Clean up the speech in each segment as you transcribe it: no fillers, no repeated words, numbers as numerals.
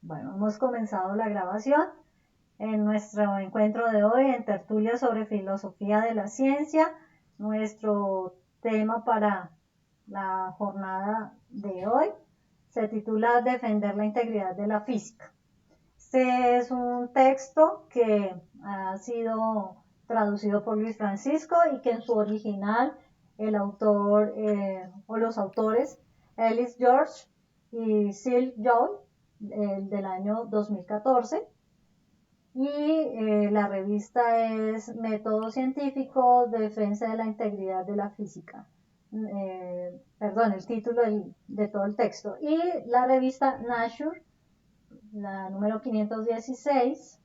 Bueno, hemos comenzado la grabación en nuestro encuentro de hoy en tertulia sobre filosofía de la ciencia. Nuestro tema para la jornada de hoy se titula Defender la integridad de la física. Este es un texto que ha sido traducido por Luis Francisco y que en su original el autor o los autores Ellis George y Sil Joy del año 2014 y la revista es Método Científico, Defensa de la Integridad de la Física. Perdón, el título de todo el texto. Y la revista Nature, la número 516,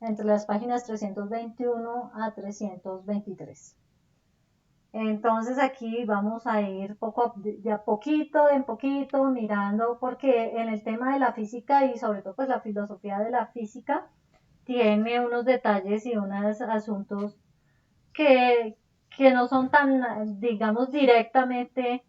entre las páginas 321 a 323. Entonces aquí vamos a ir de a poquito, en poquito, mirando, porque en el tema de la física y sobre todo pues la filosofía de la física tiene unos detalles y unos asuntos que, que no son tan, digamos, directamente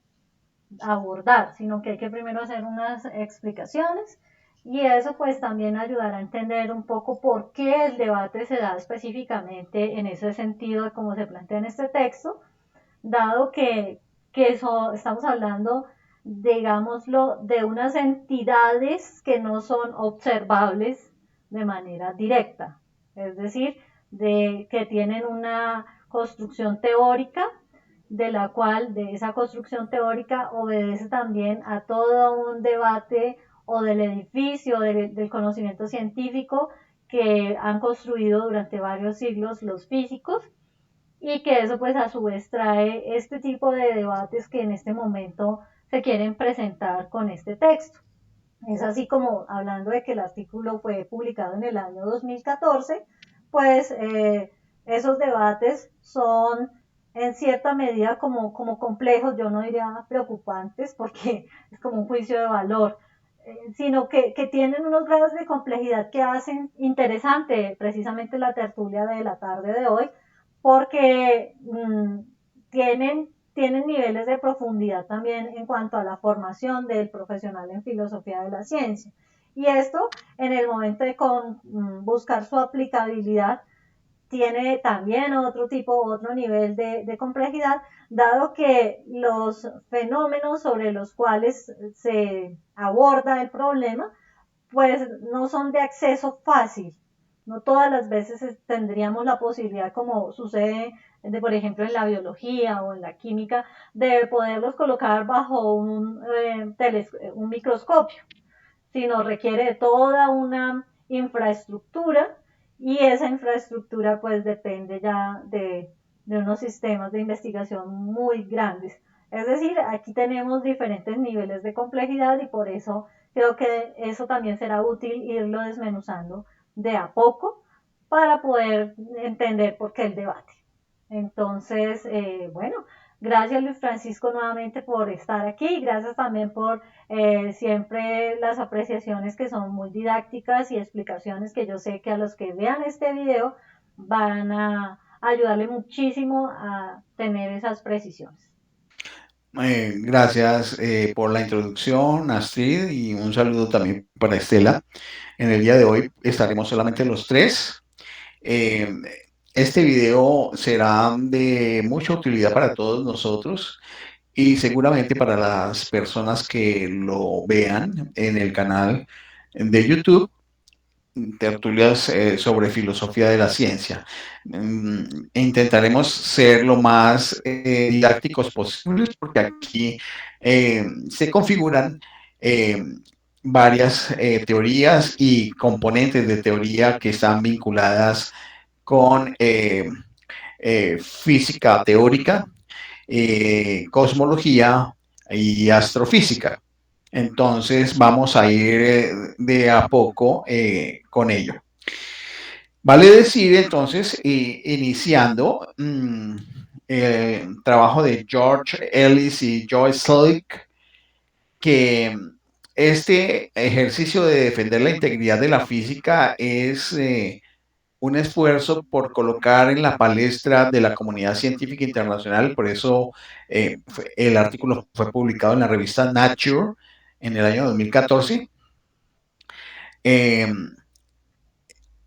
abordar, sino que hay que primero hacer unas explicaciones y eso pues también ayudará a entender un poco por qué el debate se da específicamente en ese sentido de cómo se plantea en este texto, dado que eso, estamos hablando, digámoslo, de unas entidades que no son observables de manera directa, es decir, de que tienen una construcción teórica de la cual de esa construcción teórica obedece también a todo un debate o del edificio del conocimiento científico que han construido durante varios siglos los físicos y que eso pues a su vez trae este tipo de debates que en este momento se quieren presentar con este texto. Es así como hablando de que el artículo fue publicado en el año 2014, pues esos debates son en cierta medida como complejos, yo no diría preocupantes porque es como un juicio de valor, sino que tienen unos grados de complejidad que hacen interesante precisamente la tertulia de la tarde de hoy, porque tienen niveles de profundidad también en cuanto a la formación del profesional en filosofía de la ciencia. Y esto, en el momento de buscar su aplicabilidad, tiene también otro nivel de complejidad, dado que los fenómenos sobre los cuales se aborda el problema, pues no son de acceso fácil. No todas las veces tendríamos la posibilidad, como sucede, por ejemplo, en la biología o en la química, de poderlos colocar bajo un microscopio, sino requiere de toda una infraestructura y esa infraestructura pues depende ya de unos sistemas de investigación muy grandes. Es decir, aquí tenemos diferentes niveles de complejidad y por eso creo que eso también será útil irlo desmenuzando de a poco para poder entender por qué el debate. Entonces, bueno, gracias Luis Francisco nuevamente por estar aquí, gracias también por siempre las apreciaciones que son muy didácticas y explicaciones que yo sé que a los que vean este video van a ayudarle muchísimo a tener esas precisiones. Gracias por la introducción, Astrid, y un saludo también para Estela. En el día de hoy estaremos solamente los tres. Eh, este video será de mucha utilidad para todos nosotros y seguramente para las personas que lo vean en el canal de YouTube, tertulias sobre filosofía de la ciencia. Intentaremos ser lo más didácticos posibles porque aquí se configuran eh, varias teorías y componentes de teoría que están vinculadas con física teórica, cosmología y astrofísica. Entonces vamos a ir de a poco con ello. Vale decir entonces, iniciando el trabajo de George Ellis y Joyce Slick, que este ejercicio de defender la integridad de la física es un esfuerzo por colocar en la palestra de la comunidad científica internacional, por eso el artículo fue publicado en la revista Nature en el año 2014,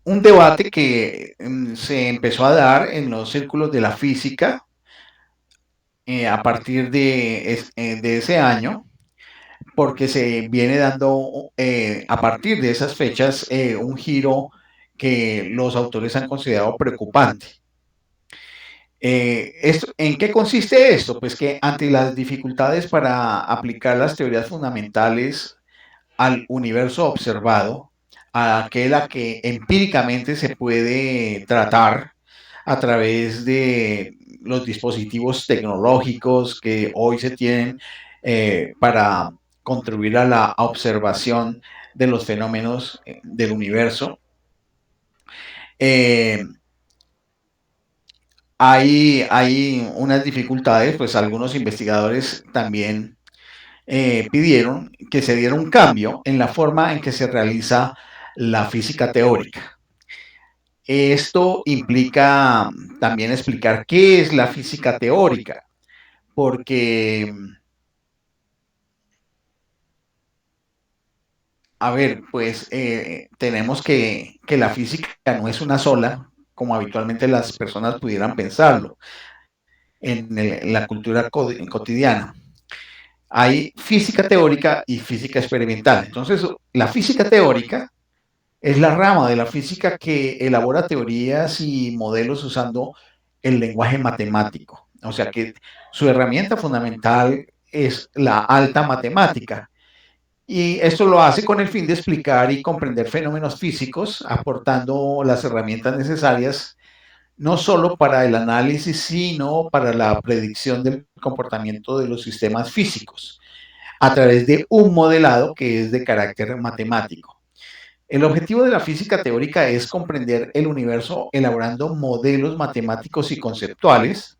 un debate que se empezó a dar en los círculos de la física a partir de ese año, porque se viene dando a partir de esas fechas un giro que los autores han considerado preocupante. ¿En qué consiste esto? Pues que ante las dificultades para aplicar las teorías fundamentales al universo observado, a aquel a que empíricamente se puede tratar a través de los dispositivos tecnológicos que hoy se tienen para contribuir a la observación de los fenómenos del universo. Hay unas dificultades, pues algunos investigadores también pidieron que se diera un cambio en la forma en que se realiza la física teórica. Esto implica también explicar qué es la física teórica, porque, a ver, pues tenemos que la física no es una sola, como habitualmente las personas pudieran pensarlo en la cultura cotidiana. Hay física teórica y física experimental. Entonces, la física teórica es la rama de la física que elabora teorías y modelos usando el lenguaje matemático. O sea que su herramienta fundamental es la alta matemática. Y esto lo hace con el fin de explicar y comprender fenómenos físicos, aportando las herramientas necesarias no solo para el análisis, sino para la predicción del comportamiento de los sistemas físicos, a través de un modelado que es de carácter matemático. El objetivo de la física teórica es comprender el universo elaborando modelos matemáticos y conceptuales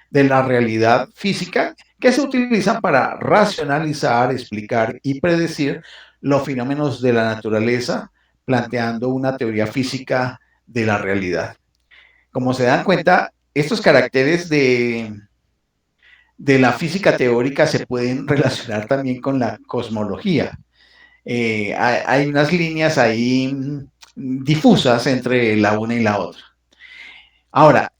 de la realidad física que se utilizan para racionalizar, explicar y predecir los fenómenos de la naturaleza, planteando una teoría física de la realidad. Como se dan cuenta, estos caracteres de la física teórica se pueden relacionar también con la cosmología. Hay unas líneas ahí difusas entre la una y la otra. Ahora,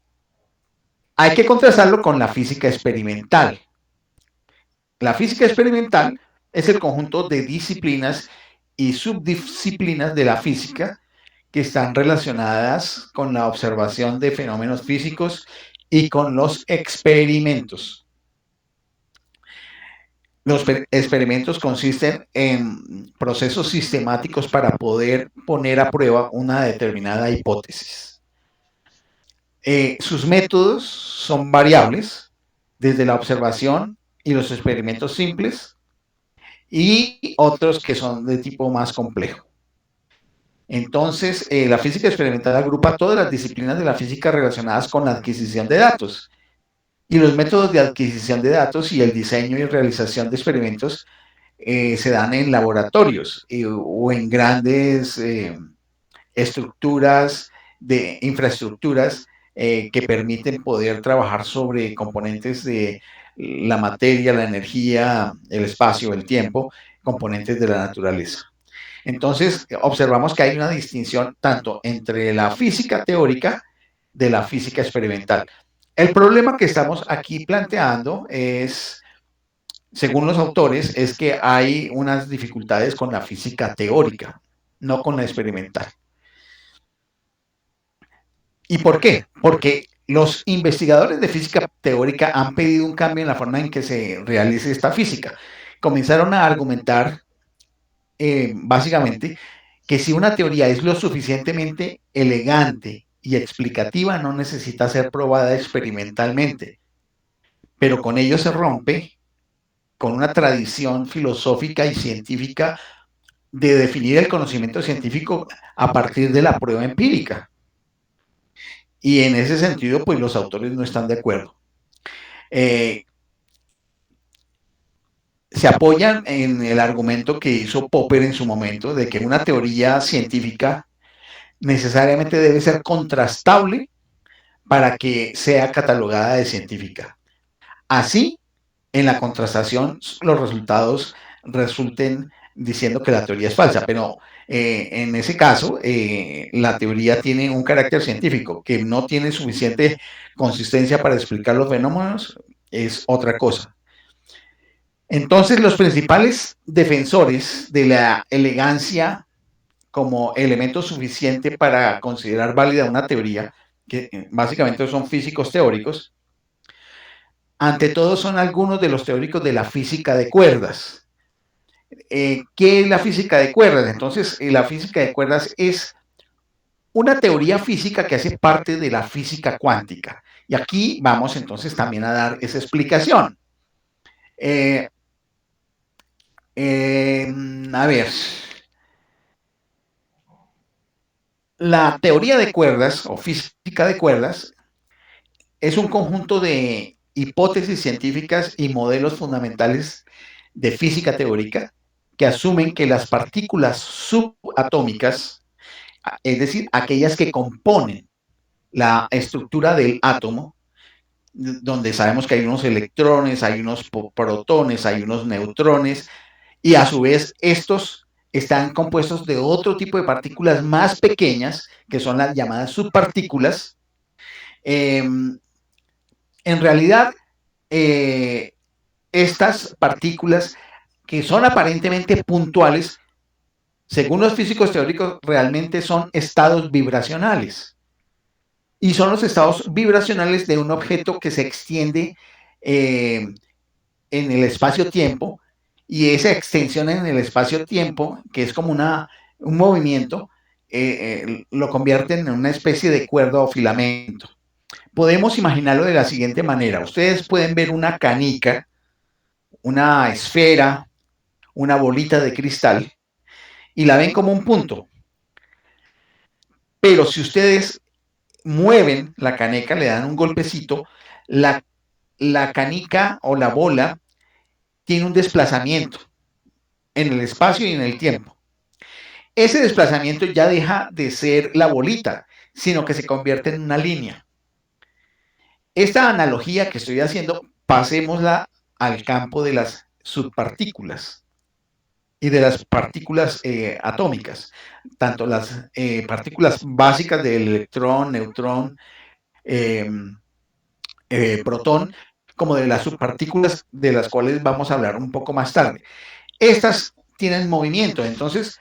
hay que contrastarlo con la física experimental. La física experimental es el conjunto de disciplinas y subdisciplinas de la física que están relacionadas con la observación de fenómenos físicos y con los experimentos. Los experimentos consisten en procesos sistemáticos para poder poner a prueba una determinada hipótesis. Sus métodos son variables, desde la observación y los experimentos simples y otros que son de tipo más complejo. Entonces, la física experimental agrupa todas las disciplinas de la física relacionadas con la adquisición de datos. Y los métodos de adquisición de datos y el diseño y realización de experimentos se dan en laboratorios o en grandes estructuras de infraestructuras que permiten poder trabajar sobre componentes de la materia, la energía, el espacio, el tiempo, componentes de la naturaleza. Entonces, observamos que hay una distinción tanto entre la física teórica de la física experimental. El problema que estamos aquí planteando es, según los autores, es que hay unas dificultades con la física teórica, no con la experimental. ¿Y por qué? Porque los investigadores de física teórica han pedido un cambio en la forma en que se realice esta física. Comenzaron a argumentar, básicamente, que si una teoría es lo suficientemente elegante y explicativa, no necesita ser probada experimentalmente. Pero con ello se rompe con una tradición filosófica y científica de definir el conocimiento científico a partir de la prueba empírica. Y en ese sentido, pues los autores no están de acuerdo. Se apoyan en el argumento que hizo Popper en su momento de que una teoría científica necesariamente debe ser contrastable para que sea catalogada de científica. Así, en la contrastación, los resultados resulten diciendo que la teoría es falsa, pero en ese caso la teoría tiene un carácter científico, que no tiene suficiente consistencia para explicar los fenómenos, es otra cosa. Entonces, los principales defensores de la elegancia como elemento suficiente para considerar válida una teoría, que básicamente son físicos teóricos, ante todo son algunos de los teóricos de la física de cuerdas. ¿Qué es la física de cuerdas? Entonces, la física de cuerdas es una teoría física que hace parte de la física cuántica. Y aquí vamos entonces también a dar esa explicación. A ver, la teoría de cuerdas o física de cuerdas es un conjunto de hipótesis científicas y modelos fundamentales de física teórica que asumen que las partículas subatómicas, es decir, aquellas que componen la estructura del átomo, donde sabemos que hay unos electrones, hay unos protones, hay unos neutrones, y a su vez estos están compuestos de otro tipo de partículas más pequeñas, que son las llamadas subpartículas. En realidad, estas partículas que son aparentemente puntuales, según los físicos teóricos, realmente son estados vibracionales. Y son los estados vibracionales de un objeto que se extiende en el espacio-tiempo, y esa extensión en el espacio-tiempo, que es como un movimiento, lo convierten en una especie de cuerda o filamento. Podemos imaginarlo de la siguiente manera. Ustedes pueden ver una canica, una esfera, una bolita de cristal, y la ven como un punto. Pero si ustedes mueven la caneca, le dan un golpecito, la canica o la bola tiene un desplazamiento en el espacio y en el tiempo. Ese desplazamiento ya deja de ser la bolita, sino que se convierte en una línea. Esta analogía que estoy haciendo, pasémosla al campo de las subpartículas y de las partículas atómicas, tanto las partículas básicas del electrón, neutrón, protón, como de las subpartículas de las cuales vamos a hablar un poco más tarde. Estas tienen movimiento, entonces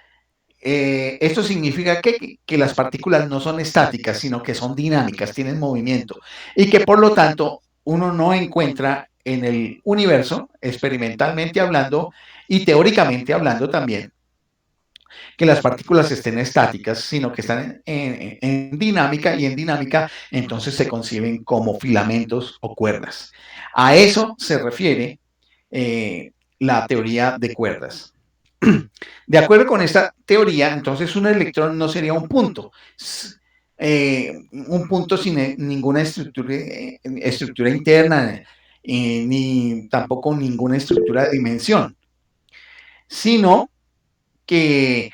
esto significa que las partículas no son estáticas, sino que son dinámicas, tienen movimiento, y que por lo tanto uno no encuentra en el universo, experimentalmente hablando y teóricamente hablando también, que las partículas estén estáticas, sino que están en dinámica, y en dinámica entonces se conciben como filamentos o cuerdas. A eso se refiere la teoría de cuerdas. De acuerdo con esta teoría, entonces un electrón no sería un punto sin ninguna estructura interna, ni tampoco ninguna estructura de dimensión, sino que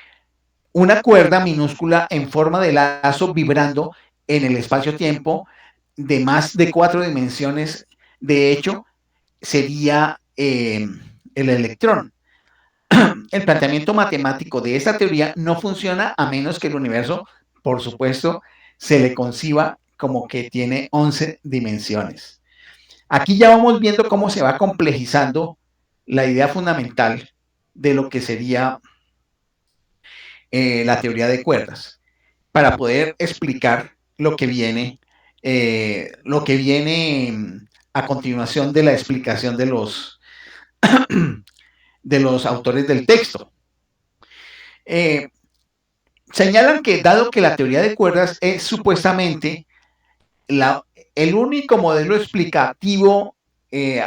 una cuerda minúscula en forma de lazo vibrando en el espacio-tiempo de más de 4 dimensiones. De hecho, sería el electrón. El planteamiento matemático de esta teoría no funciona a menos que el universo, por supuesto, se le conciba como que tiene 11 dimensiones. Aquí ya vamos viendo cómo se va complejizando la idea fundamental de lo que sería la teoría de cuerdas, para poder explicar lo que viene a continuación de la explicación de los autores del texto. Señalan que dado que la teoría de cuerdas es supuestamente el único modelo explicativo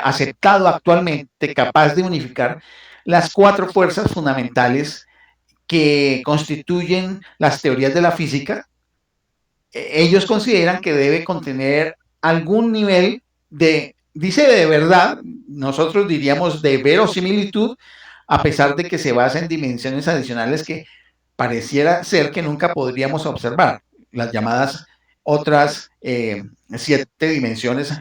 aceptado actualmente capaz de unificar las 4 fuerzas fundamentales que constituyen las teorías de la física, ellos consideran que debe contener algún nivel dice de verdad, nosotros diríamos de verosimilitud, a pesar de que se basa en dimensiones adicionales que pareciera ser que nunca podríamos observar, las llamadas otras 7 dimensiones,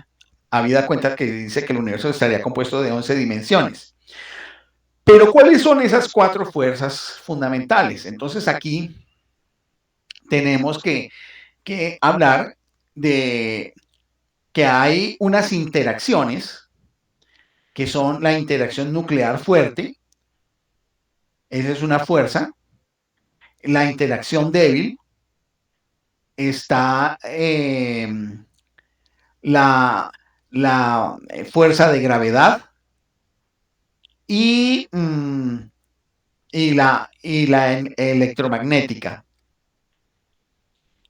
habida cuenta que dice que el universo estaría compuesto de 11 dimensiones. Pero ¿cuáles son esas cuatro fuerzas fundamentales? Entonces aquí tenemos que hablar de que hay unas interacciones que son la interacción nuclear fuerte, esa es una fuerza, la interacción débil, está la, la fuerza de gravedad y, y la electromagnética.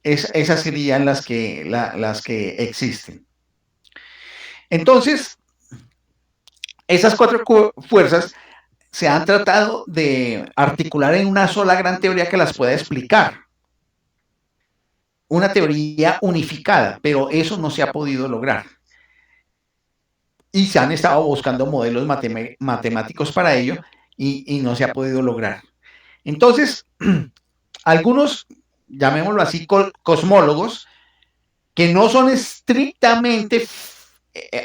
Esas serían las que existen. Entonces, esas cuatro fuerzas se han tratado de articular en una sola gran teoría que las pueda explicar. Una teoría unificada, pero eso no se ha podido lograr. Y se han estado buscando modelos matemáticos para ello y no se ha podido lograr. Entonces, algunos, llamémoslo así, cosmólogos, que no son estrictamente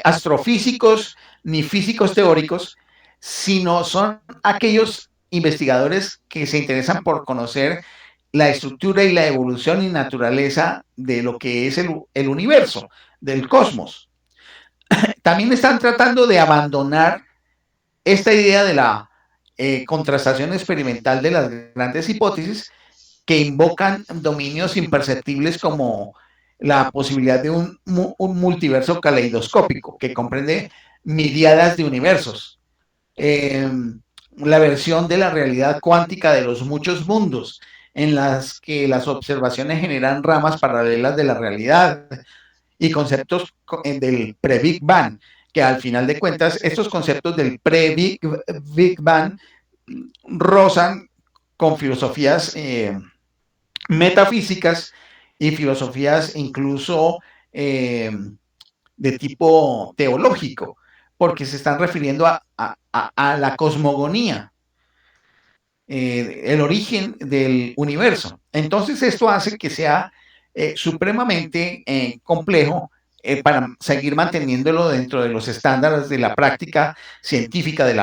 astrofísicos ni físicos teóricos, sino son aquellos investigadores que se interesan por conocer la estructura y la evolución y naturaleza de lo que es el universo, del cosmos. También están tratando de abandonar esta idea de la contrastación experimental de las grandes hipótesis que invocan dominios imperceptibles como la posibilidad de un multiverso caleidoscópico que comprende miriadas de universos, la versión de la realidad cuántica de los muchos mundos en las que las observaciones generan ramas paralelas de la realidad y conceptos del pre-Big Bang, que al final de cuentas estos conceptos del pre-Big Bang rozan con filosofías metafísicas y filosofías incluso de tipo teológico, porque se están refiriendo a la cosmogonía, el origen del universo. Entonces esto hace que sea supremamente complejo para seguir manteniéndolo dentro de los estándares de la práctica científica de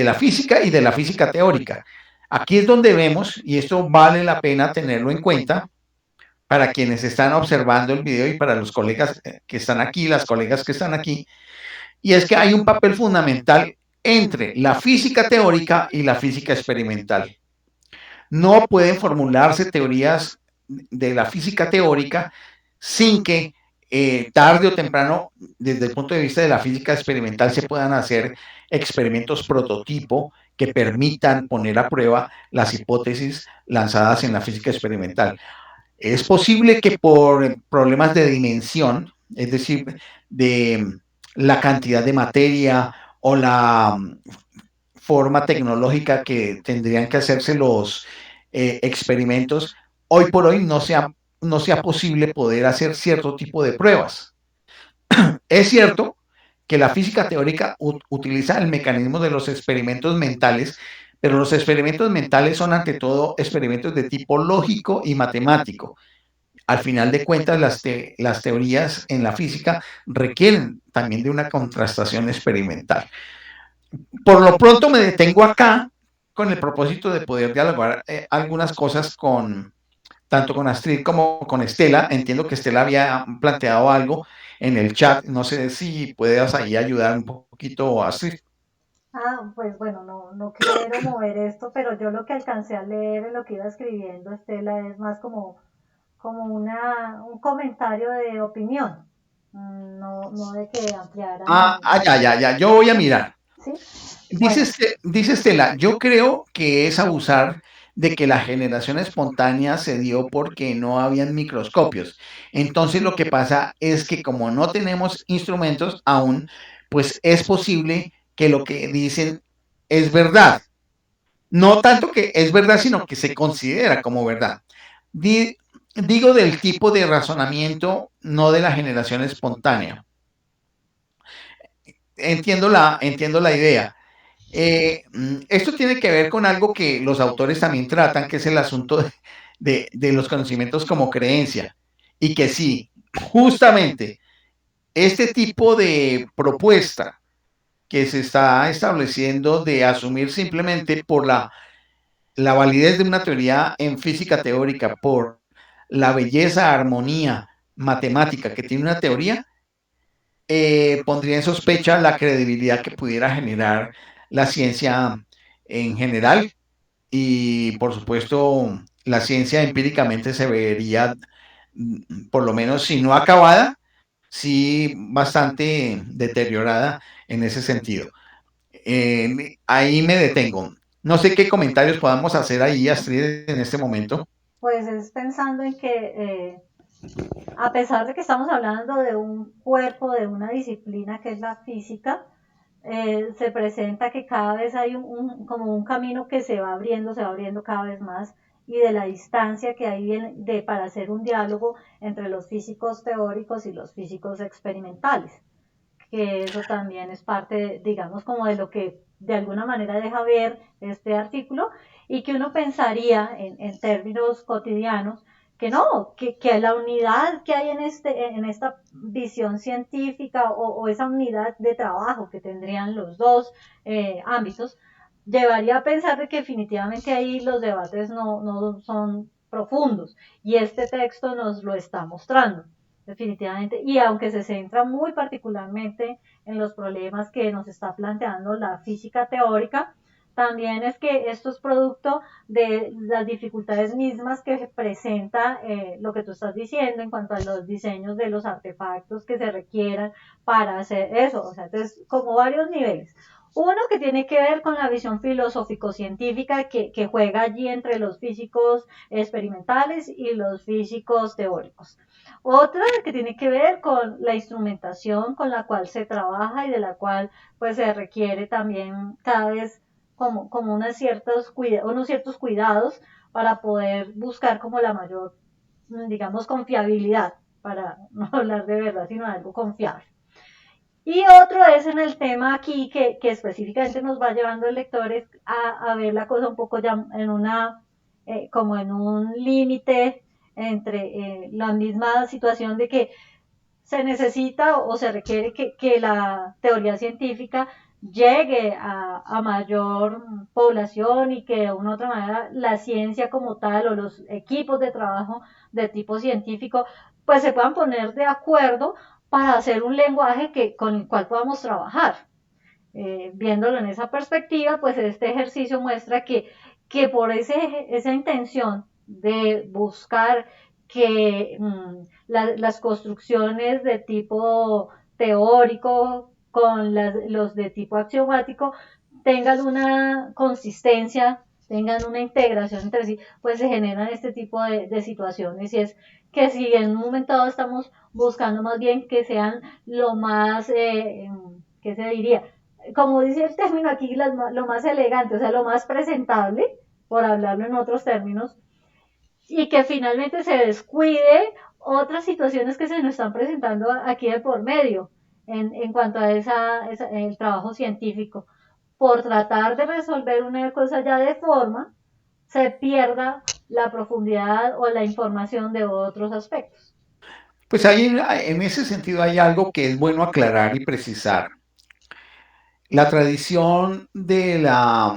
la física y de la física teórica. Aquí es donde vemos, y esto vale la pena tenerlo en cuenta, para quienes están observando el video y para los colegas que están aquí, las colegas que están aquí, y es que hay un papel fundamental entre la física teórica y la física experimental. No pueden formularse teorías de la física teórica sin que tarde o temprano, desde el punto de vista de la física experimental, se puedan hacer experimentos prototipo que permitan poner a prueba las hipótesis lanzadas en la física experimental. Es posible que por problemas de dimensión, es decir, de la cantidad de materia o la forma tecnológica que tendrían que hacerse los experimentos, hoy por hoy no sea posible poder hacer cierto tipo de pruebas. Es cierto que la física teórica utiliza el mecanismo de los experimentos mentales, pero los experimentos mentales son ante todo experimentos de tipo lógico y matemático. Al final de cuentas, las teorías en la física requieren también de una contrastación experimental. Por lo pronto me detengo acá con el propósito de poder dialogar algunas cosas tanto con Astrid como con Estela. Entiendo que Estela había planteado algo en el chat. No sé si puedas ahí ayudar un poquito, Astrid. Pues bueno, no quiero mover esto, pero yo lo que alcancé a leer en lo que iba escribiendo Estela es más como un comentario de opinión, no de que ampliaran. Ya. Yo voy a mirar. ¿Sí? Dice, Bueno, dice Estela, yo creo que es abusar de que la generación espontánea se dio porque no habían microscopios. Entonces lo que pasa es que como no tenemos instrumentos aún, pues es posible que lo que dicen es verdad. No tanto que es verdad, sino que se considera como verdad. Digo del tipo de razonamiento, no de la generación espontánea. Entiendo la idea. Esto tiene que ver con algo que los autores también tratan, que es el asunto de los conocimientos como creencia. Y que sí, justamente este tipo de propuesta que se está estableciendo de asumir simplemente por la validez de una teoría en física teórica, por la belleza, armonía matemática que tiene una teoría, pondría en sospecha la credibilidad que pudiera generar la ciencia en general y, por supuesto, la ciencia empíricamente se vería, por lo menos, si no acabada, sí bastante deteriorada en ese sentido. Ahí me detengo. No sé qué comentarios podamos hacer ahí, Astrid, en este momento. Pues es pensando en que a pesar de que estamos hablando de un cuerpo, de una disciplina que es la física, se presenta que cada vez hay como un camino que se va abriendo cada vez más, y de la distancia que hay para hacer un diálogo entre los físicos teóricos y los físicos experimentales, que eso también es parte, digamos, como de lo que de alguna manera deja ver este artículo, y que uno pensaría en términos cotidianos que no, que la unidad que hay en esta visión científica, o esa unidad de trabajo que tendrían los dos ámbitos, llevaría a pensar de que definitivamente ahí los debates no son profundos, y este texto nos lo está mostrando definitivamente, y aunque se centra muy particularmente en los problemas que nos está planteando la física teórica, también es que esto es producto de las dificultades mismas que presenta lo que tú estás diciendo en cuanto a los diseños de los artefactos que se requieran para hacer eso. O sea, entonces, como varios niveles. Uno que tiene que ver con la visión filosófico-científica que juega allí entre los físicos experimentales y los físicos teóricos. Otra que tiene que ver con la instrumentación con la cual se trabaja y de la cual pues se requiere también cada vez como unos ciertos cuidados para poder buscar como la mayor, digamos, confiabilidad, para no hablar de verdad, sino de algo confiable. Y otro es en el tema aquí que específicamente nos va llevando el lector a ver la cosa un poco ya en como en un límite entre la misma situación de que se necesita o se requiere que la teoría científica llegue a mayor población, y que de una u otra manera la ciencia como tal o los equipos de trabajo de tipo científico pues se puedan poner de acuerdo para hacer un lenguaje con el cual podamos trabajar. Viéndolo en esa perspectiva, pues este ejercicio muestra que por esa intención de buscar que las construcciones de tipo teórico con los de tipo axiomático tengan una consistencia, tengan una integración entre sí, pues se generan este tipo de situaciones. Y es que si en un momento dado estamos buscando más bien que sean lo más, ¿qué se diría? Como dice el término aquí, lo más elegante, o sea, lo más presentable, por hablarlo en otros términos, y que finalmente se descuide otras situaciones que se nos están presentando aquí de por medio en cuanto a el trabajo científico. Por tratar de resolver una cosa ya de forma, se pierda la profundidad o la información de otros aspectos. Pues ahí, en ese sentido hay algo que es bueno aclarar y precisar. La tradición de la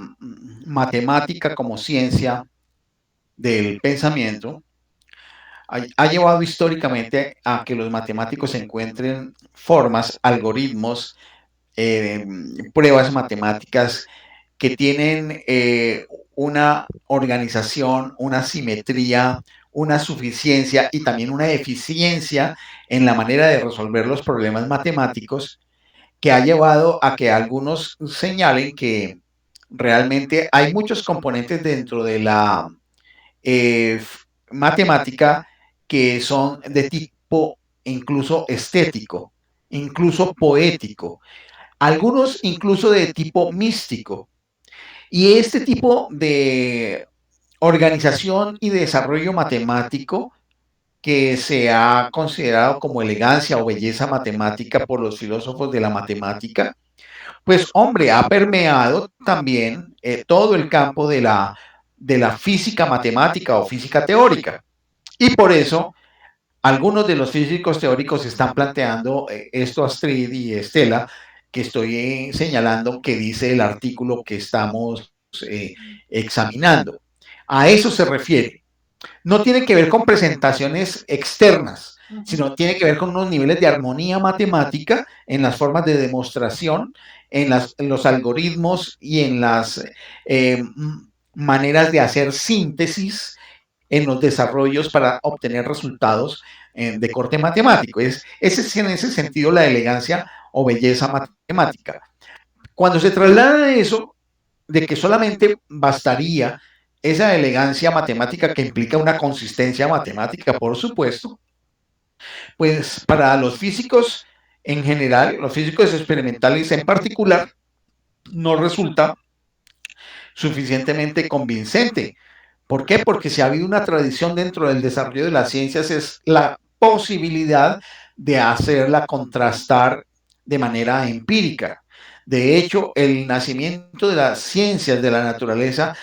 matemática como ciencia del pensamiento ha llevado históricamente a que los matemáticos encuentren formas, algoritmos, eh, pruebas matemáticas que tienen una organización, una simetría, una suficiencia y también una eficiencia en la manera de resolver los problemas matemáticos, que ha llevado a que algunos señalen que realmente hay muchos componentes dentro de la eh, matemática que son de tipo incluso estético, incluso poético, algunos incluso de tipo místico. Y este tipo de organización y desarrollo matemático que se ha considerado como elegancia o belleza matemática por los filósofos de la matemática, pues hombre, ha permeado también todo el campo de la física matemática o física teórica. Y por eso algunos de los físicos teóricos están planteando esto, Astrid y Estela, que estoy señalando que dice el artículo que estamos examinando. A eso se refiere. No tiene que ver con presentaciones externas, sino tiene que ver con unos niveles de armonía matemática en las formas de demostración, en los algoritmos y en las maneras de hacer síntesis en los desarrollos para obtener resultados de corte matemático. Ese es en ese sentido la elegancia o belleza matemática. Cuando se traslada eso, de que solamente bastaría esa elegancia matemática que implica una consistencia matemática, por supuesto, pues para los físicos en general, los físicos experimentales en particular, no resulta suficientemente convincente. ¿Por qué? Porque si ha habido una tradición dentro del desarrollo de las ciencias es la posibilidad de hacerla contrastar de manera empírica. De hecho, el nacimiento de las ciencias de la naturaleza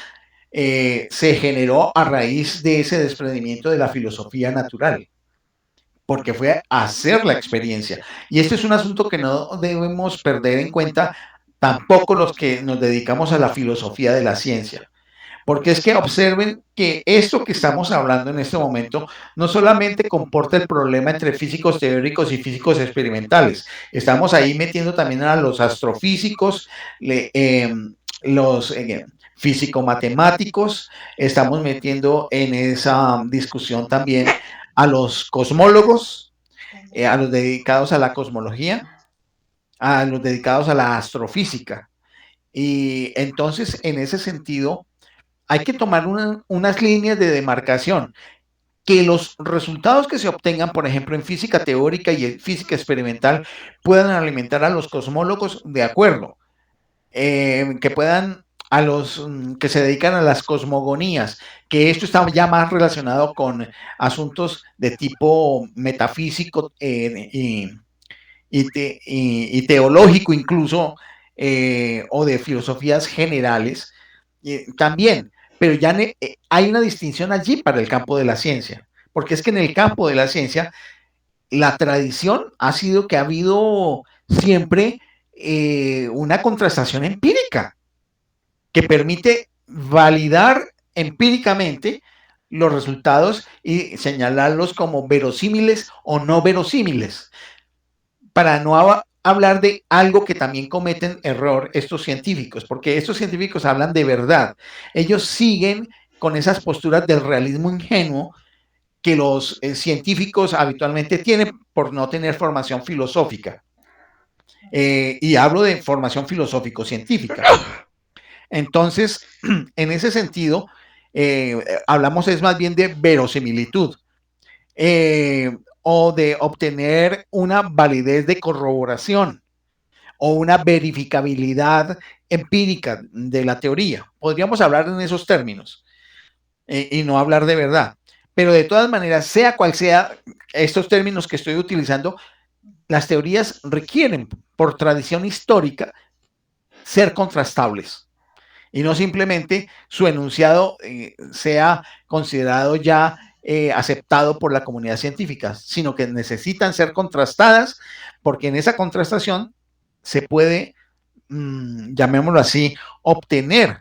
se generó a raíz de ese desprendimiento de la filosofía natural, porque fue hacer la experiencia. Y este es un asunto que no debemos perder en cuenta tampoco los que nos dedicamos a la filosofía de la ciencia. Porque es que observen que esto que estamos hablando en este momento no solamente comporta el problema entre físicos teóricos y físicos experimentales, estamos ahí metiendo también a los astrofísicos, los físico-matemáticos, estamos metiendo en esa discusión también a los cosmólogos, a los dedicados a la cosmología, a los dedicados a la astrofísica. Y entonces, en ese sentido, hay que tomar unas líneas de demarcación, que los resultados que se obtengan, por ejemplo, en física teórica y en física experimental, puedan alimentar a los cosmólogos de acuerdo, que puedan a los que se dedican a las cosmogonías, que esto está ya más relacionado con asuntos de tipo metafísico y teológico incluso, o de filosofías generales, también, pero ya hay una distinción allí para el campo de la ciencia, porque es que en el campo de la ciencia la tradición ha sido que ha habido siempre una contrastación empírica que permite validar empíricamente los resultados y señalarlos como verosímiles o no verosímiles, para no hablar de algo que también cometen error estos científicos, porque estos científicos hablan de verdad. Ellos siguen con esas posturas del realismo ingenuo que los científicos habitualmente tienen por no tener formación filosófica. Y hablo de formación filosófico-científica. Entonces, en ese sentido, hablamos es más bien de verosimilitud. O de obtener una validez de corroboración o una verificabilidad empírica de la teoría. Podríamos hablar en esos términos y no hablar de verdad. Pero de todas maneras, sea cual sea estos términos que estoy utilizando, las teorías requieren, por tradición histórica, ser contrastables y no simplemente su enunciado sea considerado ya aceptado por la comunidad científica, sino que necesitan ser contrastadas porque en esa contrastación se puede, llamémoslo así, obtener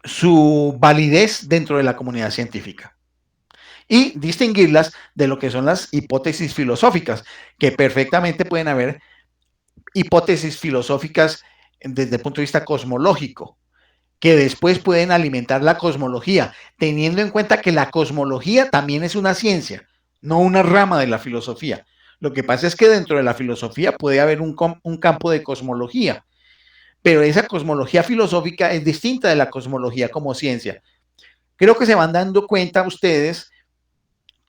su validez dentro de la comunidad científica y distinguirlas de lo que son las hipótesis filosóficas, que perfectamente pueden haber hipótesis filosóficas desde el punto de vista cosmológico, que después pueden alimentar la cosmología, teniendo en cuenta que la cosmología también es una ciencia, no una rama de la filosofía. Lo que pasa es que dentro de la filosofía puede haber un campo de cosmología, pero esa cosmología filosófica es distinta de la cosmología como ciencia. Creo que se van dando cuenta ustedes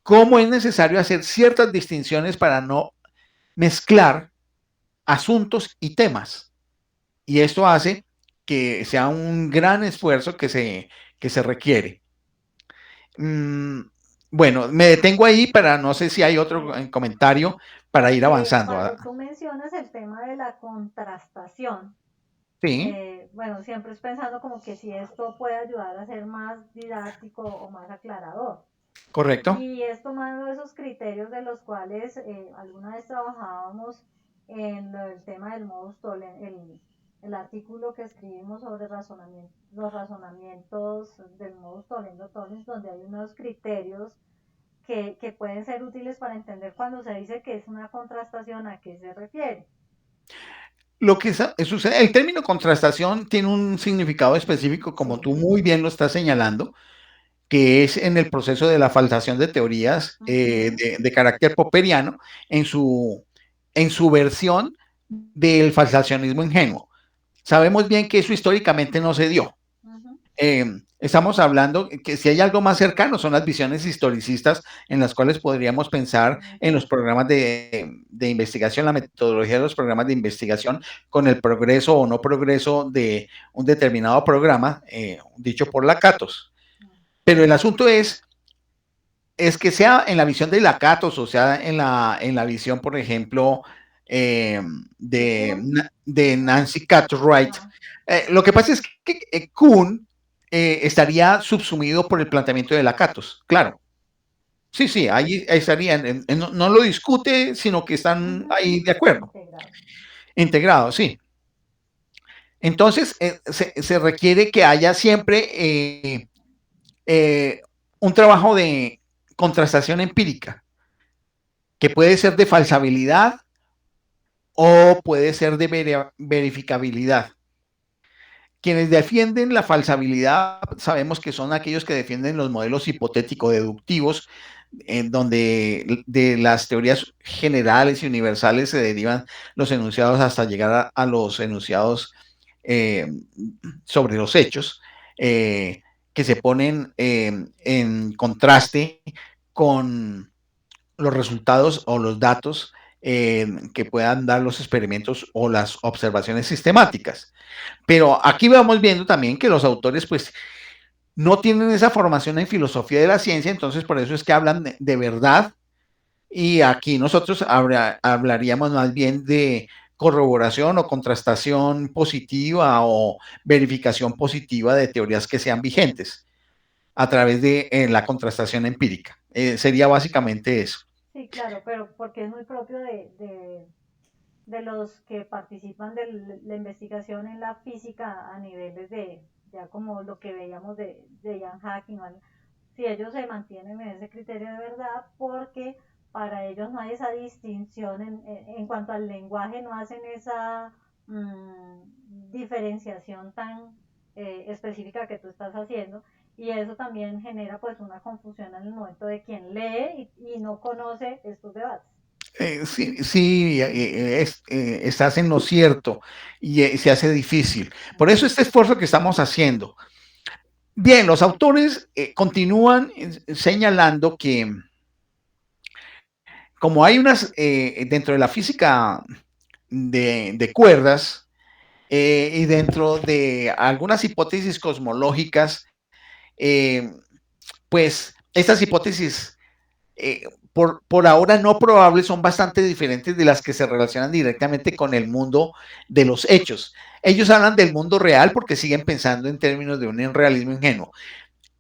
cómo es necesario hacer ciertas distinciones para no mezclar asuntos y temas. Y esto hace que sea un gran esfuerzo que se requiere. Bueno, me detengo ahí para no sé si hay otro comentario para ir avanzando. Cuando tú mencionas el tema de la contrastación, Sí, bueno, siempre es pensando como que si esto puede ayudar a ser más didáctico o más aclarador. correcto. Y es tomando esos criterios de los cuales alguna vez trabajábamos en el tema del modus tollens, el artículo que escribimos sobre los razonamientos del modus tollens, donde hay unos criterios que pueden ser útiles para entender cuando se dice que es una contrastación, a qué se refiere. Lo que sucede, el término contrastación tiene un significado específico, como Sí. tú muy bien lo estás señalando, que es en el proceso de la falsación de teorías de carácter popperiano en su versión del falsacionismo ingenuo. Sabemos bien que eso históricamente no se dio. Estamos hablando que si hay algo más cercano son las visiones historicistas en las cuales podríamos pensar en los programas de investigación, la metodología de los programas de investigación con el progreso o no progreso de un determinado programa, dicho por Lakatos. Pero el asunto es que sea en la visión de Lakatos o sea en la visión, por ejemplo, de Nancy Cartwright. Lo que pasa es que Kuhn estaría subsumido por el planteamiento de Lakatos, claro. Sí, sí, ahí estarían, no lo discute, sino que están ahí de acuerdo. Integrados, sí. Entonces, se requiere que haya siempre un trabajo de contrastación empírica, que puede ser de falsabilidad o puede ser de verificabilidad. Quienes defienden la falsabilidad sabemos que son aquellos que defienden los modelos hipotético-deductivos, en donde de las teorías generales y universales se derivan los enunciados hasta llegar a los enunciados sobre los hechos, que se ponen en contraste con los resultados o los datos que puedan dar los experimentos o las observaciones sistemáticas. Pero aquí vamos viendo también que los autores pues no tienen esa formación en filosofía de la ciencia, entonces por eso es que hablan de verdad, y aquí nosotros hablaríamos más bien de corroboración o contrastación positiva o verificación positiva de teorías que sean vigentes a través de la contrastación empírica. Sería básicamente eso. Sí, claro, pero porque es muy propio de los que participan de la investigación en la física a niveles de, ya como lo que veíamos de Ian Hacking, ¿vale? Si ellos se mantienen en ese criterio de verdad, porque para ellos no hay esa distinción en cuanto al lenguaje, no hacen esa diferenciación tan específica que tú estás haciendo, y eso también genera pues una confusión en el momento de quien lee y no conoce estos debates. Sí, sí, estás en lo cierto y se hace difícil. Por eso este esfuerzo que estamos haciendo. Bien, los autores continúan señalando que como hay unas, dentro de la física de cuerdas y dentro de algunas hipótesis cosmológicas, pues estas hipótesis por ahora no probables son bastante diferentes de las que se relacionan directamente con el mundo de los hechos. Ellos hablan del mundo real porque siguen pensando en términos de un realismo ingenuo.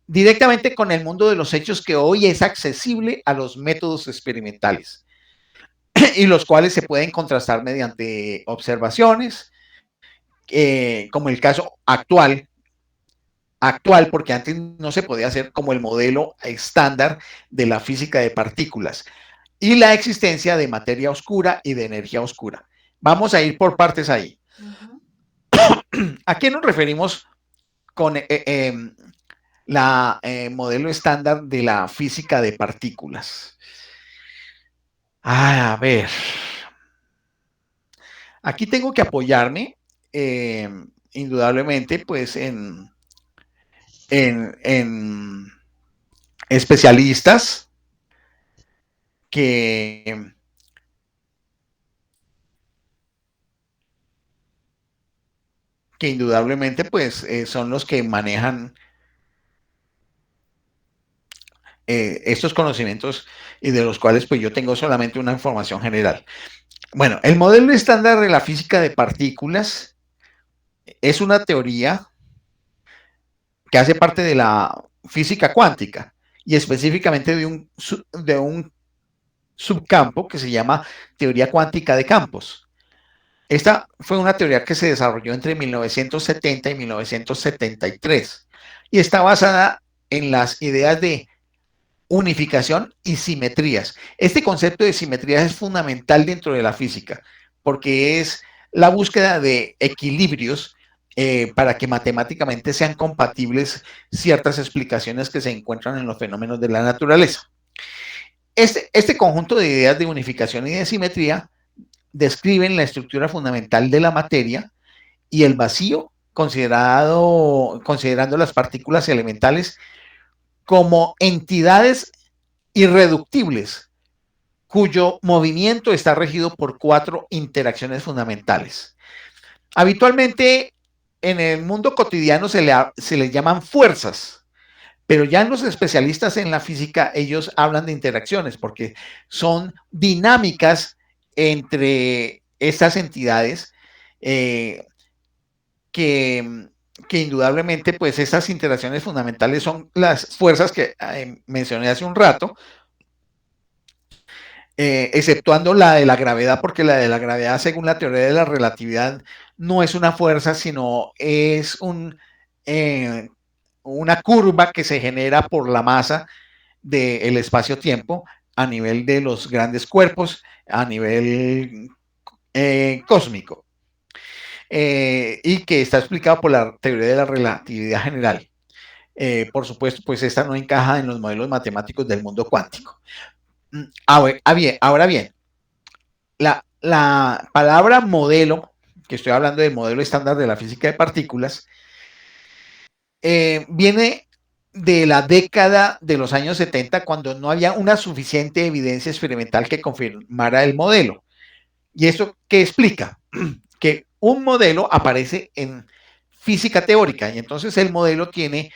Directamente con el mundo de los hechos que hoy es accesible a los métodos experimentales y los cuales se pueden contrastar mediante observaciones, como el caso actual, porque antes no se podía hacer como el modelo estándar de la física de partículas, y la existencia de materia oscura y de energía oscura. Vamos a ir por partes ahí. ¿A qué nos referimos con la modelo estándar de la física de partículas? A ver, aquí tengo que apoyarme indudablemente pues en especialistas que indudablemente pues son los que manejan estos conocimientos y de los cuales pues yo tengo solamente una información general. Bueno, el modelo estándar de la física de partículas es una teoría que hace parte de la física cuántica y específicamente de un subcampo que se llama teoría cuántica de campos. Esta fue una teoría que se desarrolló entre 1970 y 1973 y está basada en las ideas de unificación y simetrías. Este concepto de simetrías es fundamental dentro de la física porque es la búsqueda de equilibrios para que matemáticamente sean compatibles ciertas explicaciones que se encuentran en los fenómenos de la naturaleza. Este conjunto de ideas de unificación y de simetría describen la estructura fundamental de la materia y el vacío, considerando las partículas elementales como entidades irreductibles, cuyo movimiento está regido por 4 interacciones fundamentales. Habitualmente, en el mundo cotidiano se le llaman fuerzas, pero ya en los especialistas en la física, ellos hablan de interacciones porque son dinámicas entre estas entidades eh, que, que, indudablemente, pues estas interacciones fundamentales son las fuerzas que mencioné hace un rato, exceptuando la de la gravedad, porque la de la gravedad, según la teoría de la relatividad, no es una fuerza, sino es una curva que se genera por la masa del espacio-tiempo a nivel de los grandes cuerpos, a nivel cósmico, y que está explicado por la teoría de la relatividad general. Por supuesto, pues esta no encaja en los modelos matemáticos del mundo cuántico. Ahora bien, la palabra modelo, que estoy hablando del modelo estándar de la física de partículas, viene de la década de los años 70, cuando no había una suficiente evidencia experimental que confirmara el modelo. ¿Y eso qué explica? Que un modelo aparece en física teórica y entonces el modelo tiene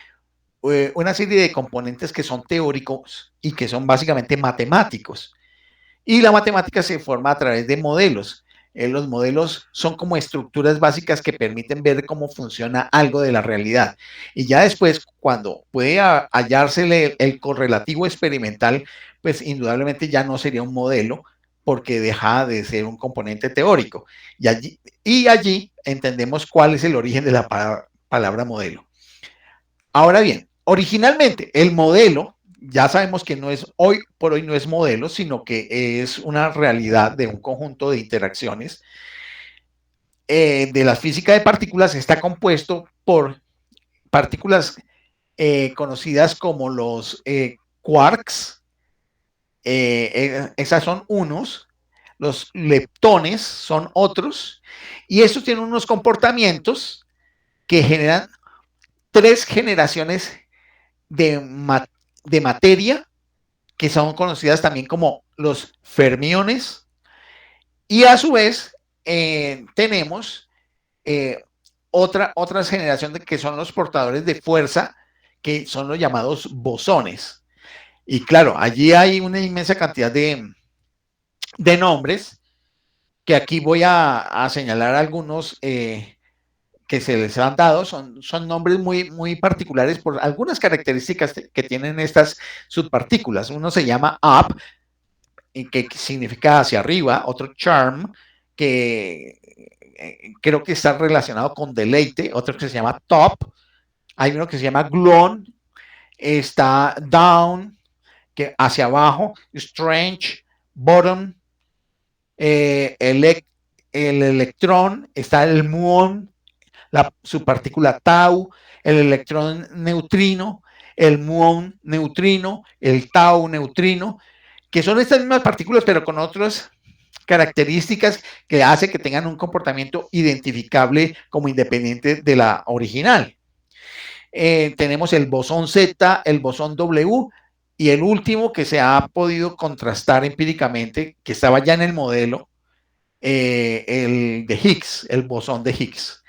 una serie de componentes que son teóricos y que son básicamente matemáticos. Y la matemática se forma a través de modelos. Los modelos son como estructuras básicas que permiten ver cómo funciona algo de la realidad. Y ya después, cuando puede hallarse el correlativo experimental, pues indudablemente ya no sería un modelo porque deja de ser un componente teórico. Y allí entendemos cuál es el origen de la palabra modelo. Ahora bien, originalmente el modelo, ya sabemos que no es hoy por hoy no es modelo, sino que es una realidad de un conjunto de interacciones de la física de partículas. Está compuesto por partículas conocidas como los quarks, esas son unos, los leptones son otros, y estos tienen unos comportamientos que generan 3 generaciones de materia, que son conocidas también como los fermiones, y a su vez tenemos otras generaciones que son los portadores de fuerza, que son los llamados bosones. Y claro, allí hay una inmensa cantidad de nombres, que aquí voy a señalar algunos que se les han dado. Son nombres muy particulares por algunas características que tienen estas subpartículas. Uno se llama up, que significa hacia arriba, otro charm, que creo que está relacionado con deleite, otro que se llama top, hay uno que se llama glon, está down, que hacia abajo, strange, bottom, el electrón, está el muón, la subpartícula tau, el electrón neutrino, el muón neutrino, el tau neutrino, que son estas mismas partículas pero con otras características que hace que tengan un comportamiento identificable como independiente de la original. Tenemos el bosón Z, el bosón W, y el último que se ha podido contrastar empíricamente, que estaba ya en el modelo, el de Higgs, el bosón de Higgs.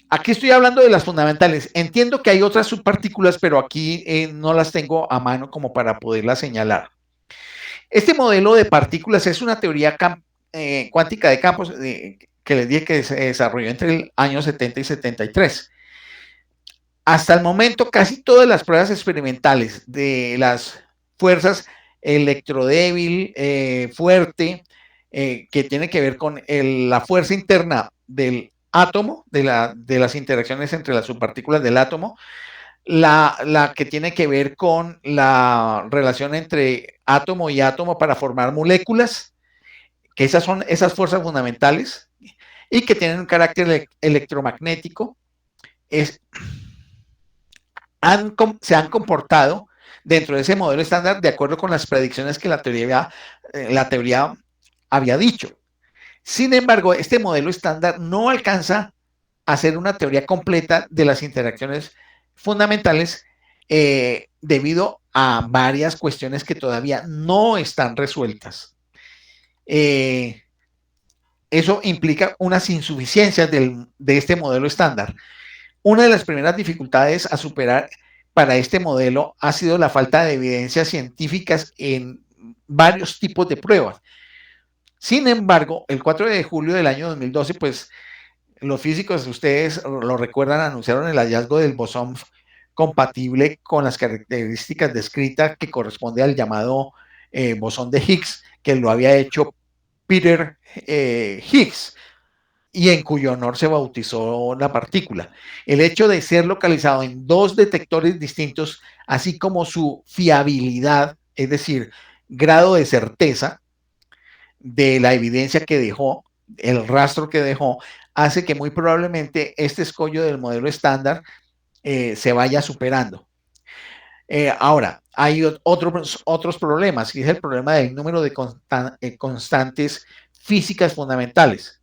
Aquí estoy hablando de las fundamentales. Entiendo que hay otras subpartículas, pero aquí no las tengo a mano como para poderlas señalar. Este modelo de partículas es una teoría cuántica de campos que les dije que se desarrolló entre el año 70 y 73. Hasta el momento, casi todas las pruebas experimentales de las fuerzas electrodébil, fuerte, que tiene que ver con la fuerza interna del átomo, de las interacciones entre las subpartículas del átomo, la que tiene que ver con la relación entre átomo y átomo para formar moléculas, que esas son esas fuerzas fundamentales y que tienen un carácter electromagnético, es, se han comportado dentro de ese modelo estándar de acuerdo con las predicciones que la teoría había dicho. Sin embargo, este modelo estándar no alcanza a ser una teoría completa de las interacciones fundamentales debido a varias cuestiones que todavía no están resueltas. Eso implica unas insuficiencias de este modelo estándar. Una de las primeras dificultades a superar para este modelo ha sido la falta de evidencias científicas en varios tipos de pruebas. Sin embargo, el 4 de julio del año 2012, pues los físicos, ustedes lo recuerdan, anunciaron el hallazgo del bosón compatible con las características descritas que corresponde al llamado bosón de Higgs, que lo había hecho Peter Higgs y en cuyo honor se bautizó la partícula. El hecho de ser localizado en dos detectores distintos, así como su fiabilidad, es decir, grado de certeza de la evidencia que dejó, el rastro que dejó, hace que muy probablemente este escollo del modelo estándar se vaya superando. Ahora, hay otros problemas, que es el problema del número de constantes físicas fundamentales.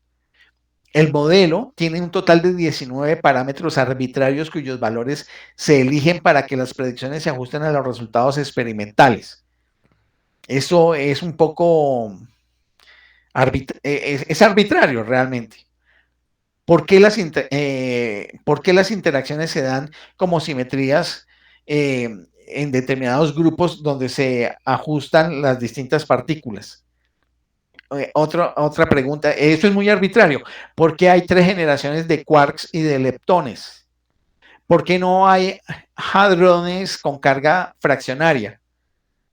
El modelo tiene un total de 19 parámetros arbitrarios cuyos valores se eligen para que las predicciones se ajusten a los resultados experimentales. Eso es un poco es arbitrario realmente. ¿Por qué las interacciones se dan como simetrías en determinados grupos donde se ajustan las distintas partículas? Otra pregunta, eso es muy arbitrario. ¿Por qué hay 3 generaciones de quarks y de leptones? ¿Por qué no hay hadrones con carga fraccionaria?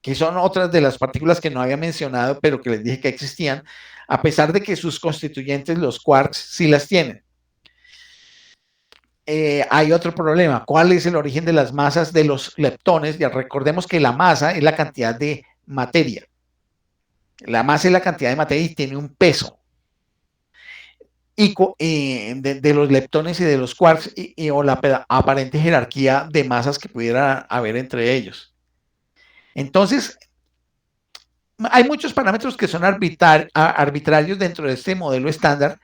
Que son otras de las partículas que no había mencionado, pero que les dije que existían, a pesar de que sus constituyentes, los quarks, sí las tienen. Hay otro problema. ¿Cuál es el origen de las masas de los leptones? Ya recordemos que la masa es la cantidad de materia. La masa es la cantidad de materia y tiene un peso. Y de los leptones y de los quarks o la aparente jerarquía de masas que pudiera haber entre ellos. Entonces, hay muchos parámetros que son arbitrarios dentro de este modelo estándar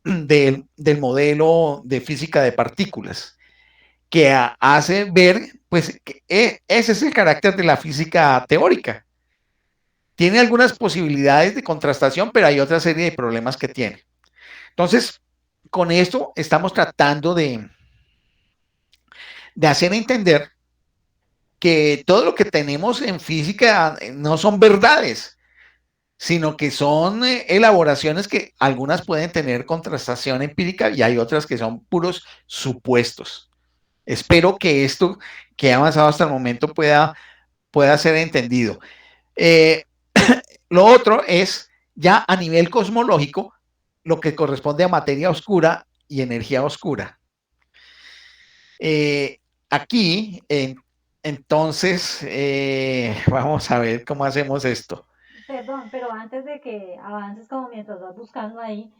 del modelo de física de partículas, que hace ver, pues, que ese es el carácter de la física teórica. Tiene algunas posibilidades de contrastación, pero hay otra serie de problemas que tiene. Entonces, con esto estamos tratando de hacer entender que todo lo que tenemos en física no son verdades, sino que son elaboraciones que algunas pueden tener contrastación empírica y hay otras que son puros supuestos. Espero que esto que ha avanzado hasta el momento pueda ser entendido. Lo otro es ya a nivel cosmológico lo que corresponde a materia oscura y energía oscura. Aquí, entonces, vamos a ver cómo hacemos esto. Perdón, pero antes de que avances como mientras vas buscando ahí,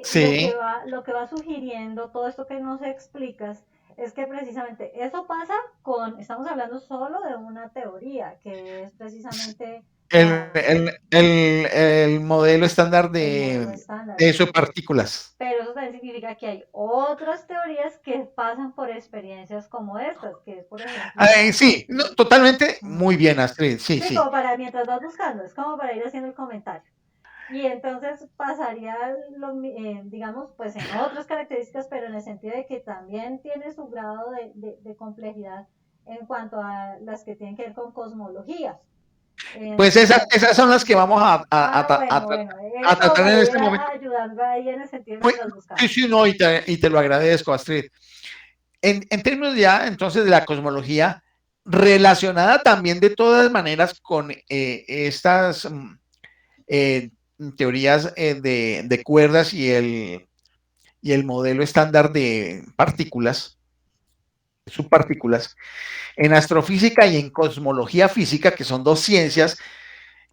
Sí. lo que va sugiriendo, todo esto que nos explicas, es que precisamente eso pasa con, estamos hablando solo de una teoría, que es precisamente El modelo estándar el modelo estándar. de subpartículas. Pero eso también significa que hay otras teorías que pasan por experiencias como estas, que es, por ejemplo, Sí, no, totalmente muy bien, Astrid. Sí, sí, sí. como para mientras vas buscando, es como para ir haciendo el comentario. Y entonces pasaría, digamos, pues en otras características, pero en el sentido de que también tiene su grado de complejidad en cuanto a las que tienen que ver con cosmología. Pues esas son las que vamos Bueno, a era como tratar para en ir este momento. ayudando ahí en el sentido Muy, mientras sí, buscamos. sí, no, y te lo agradezco, Astrid. En términos ya entonces de la cosmología, relacionada también de todas maneras con estas teorías de cuerdas y el modelo estándar de partículas, subpartículas, en astrofísica y en cosmología física, que son dos ciencias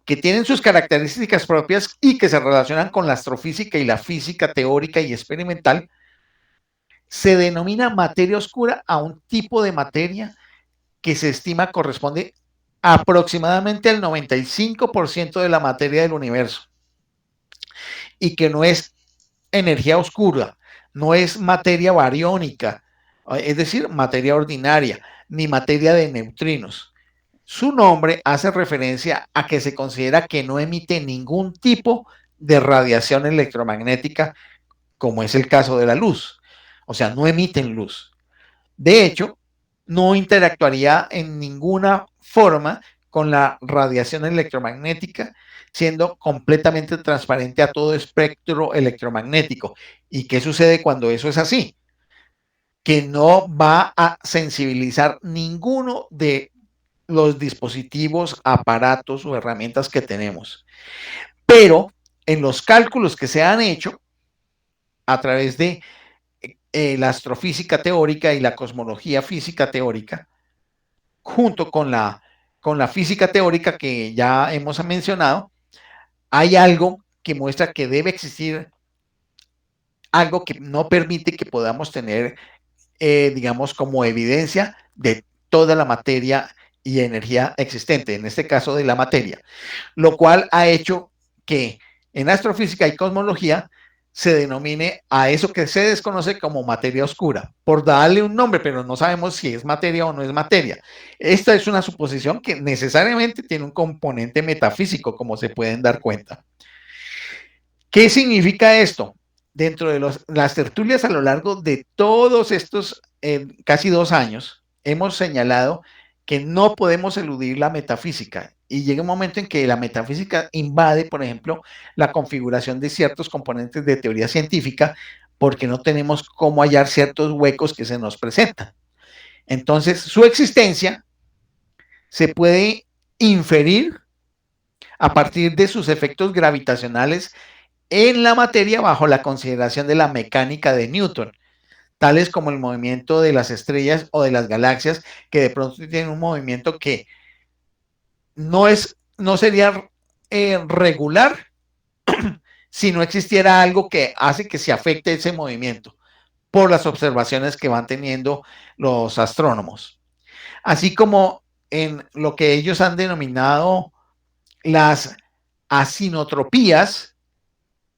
que tienen sus características propias y que se relacionan con la astrofísica y la física teórica y experimental, se denomina materia oscura a un tipo de materia que se estima corresponde aproximadamente al 95% de la materia del universo y que no es energía oscura, no es materia bariónica, es decir, materia ordinaria, ni materia de neutrinos. Su nombre hace referencia a que se considera que no emite ningún tipo de radiación electromagnética, como es el caso de la luz. O sea, no emiten luz. De hecho, no interactuaría en ninguna forma con la radiación electromagnética, siendo completamente transparente a todo espectro electromagnético. ¿Y qué sucede cuando eso es así? Que no va a sensibilizar ninguno de los dispositivos, aparatos o herramientas que tenemos. Pero en los cálculos que se han hecho a través de la astrofísica teórica y la cosmología física teórica, junto con la física teórica que ya hemos mencionado, hay algo que muestra que debe existir algo que no permite que podamos tener, digamos, como evidencia de toda la materia y energía existente, en este caso de la materia, lo cual ha hecho que en astrofísica y cosmología se denomine a eso que se desconoce como materia oscura, por darle un nombre, pero no sabemos si es materia o no es materia. Esta es una suposición que necesariamente tiene un componente metafísico, como se pueden dar cuenta. ¿Qué significa esto? Dentro de las tertulias a lo largo de todos estos casi 2 años, hemos señalado que no podemos eludir la metafísica y llega un momento en que la metafísica invade, por ejemplo, la configuración de ciertos componentes de teoría científica porque no tenemos cómo hallar ciertos huecos que se nos presentan. Entonces, su existencia se puede inferir a partir de sus efectos gravitacionales en la materia bajo la consideración de la mecánica de Newton, tales como el movimiento de las estrellas o de las galaxias, que de pronto tienen un movimiento que no sería regular si no existiera algo que hace que se afecte ese movimiento por las observaciones que van teniendo los astrónomos. Así como en lo que ellos han denominado las asinotropías,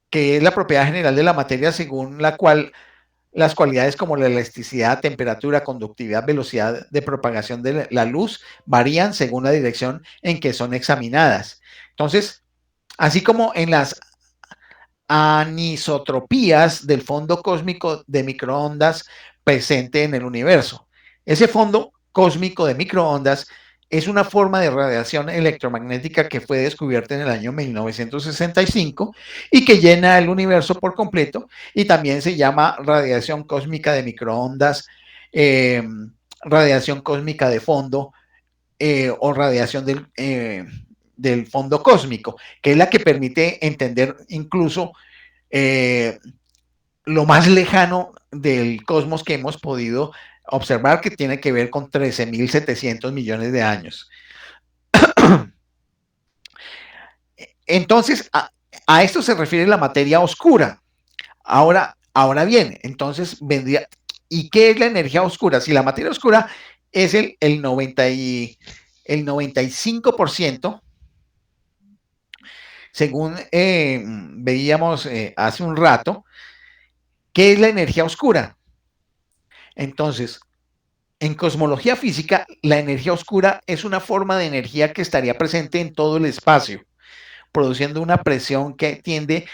que es la propiedad general de la materia según la cual las cualidades como la elasticidad, temperatura, conductividad, velocidad de propagación de la luz varían según la dirección en que son examinadas. Entonces, así como en las anisotropías del fondo cósmico de microondas presente en el universo. Ese fondo cósmico de microondas es una forma de radiación electromagnética que fue descubierta en el año 1965 y que llena el universo por completo, y también se llama radiación cósmica de microondas, radiación cósmica de fondo, o radiación del fondo cósmico, que es la que permite entender incluso lo más lejano del cosmos que hemos podido observar, que tiene que ver con 13.700 millones de años. Entonces, a esto se refiere la materia oscura. Ahora bien, entonces vendría, ¿y qué es la energía oscura? Si la materia oscura es el 95%, según veíamos hace un rato, ¿qué es la energía oscura? Entonces, en cosmología física, la energía oscura es una forma de energía que estaría presente en todo el espacio, produciendo una presión que tiende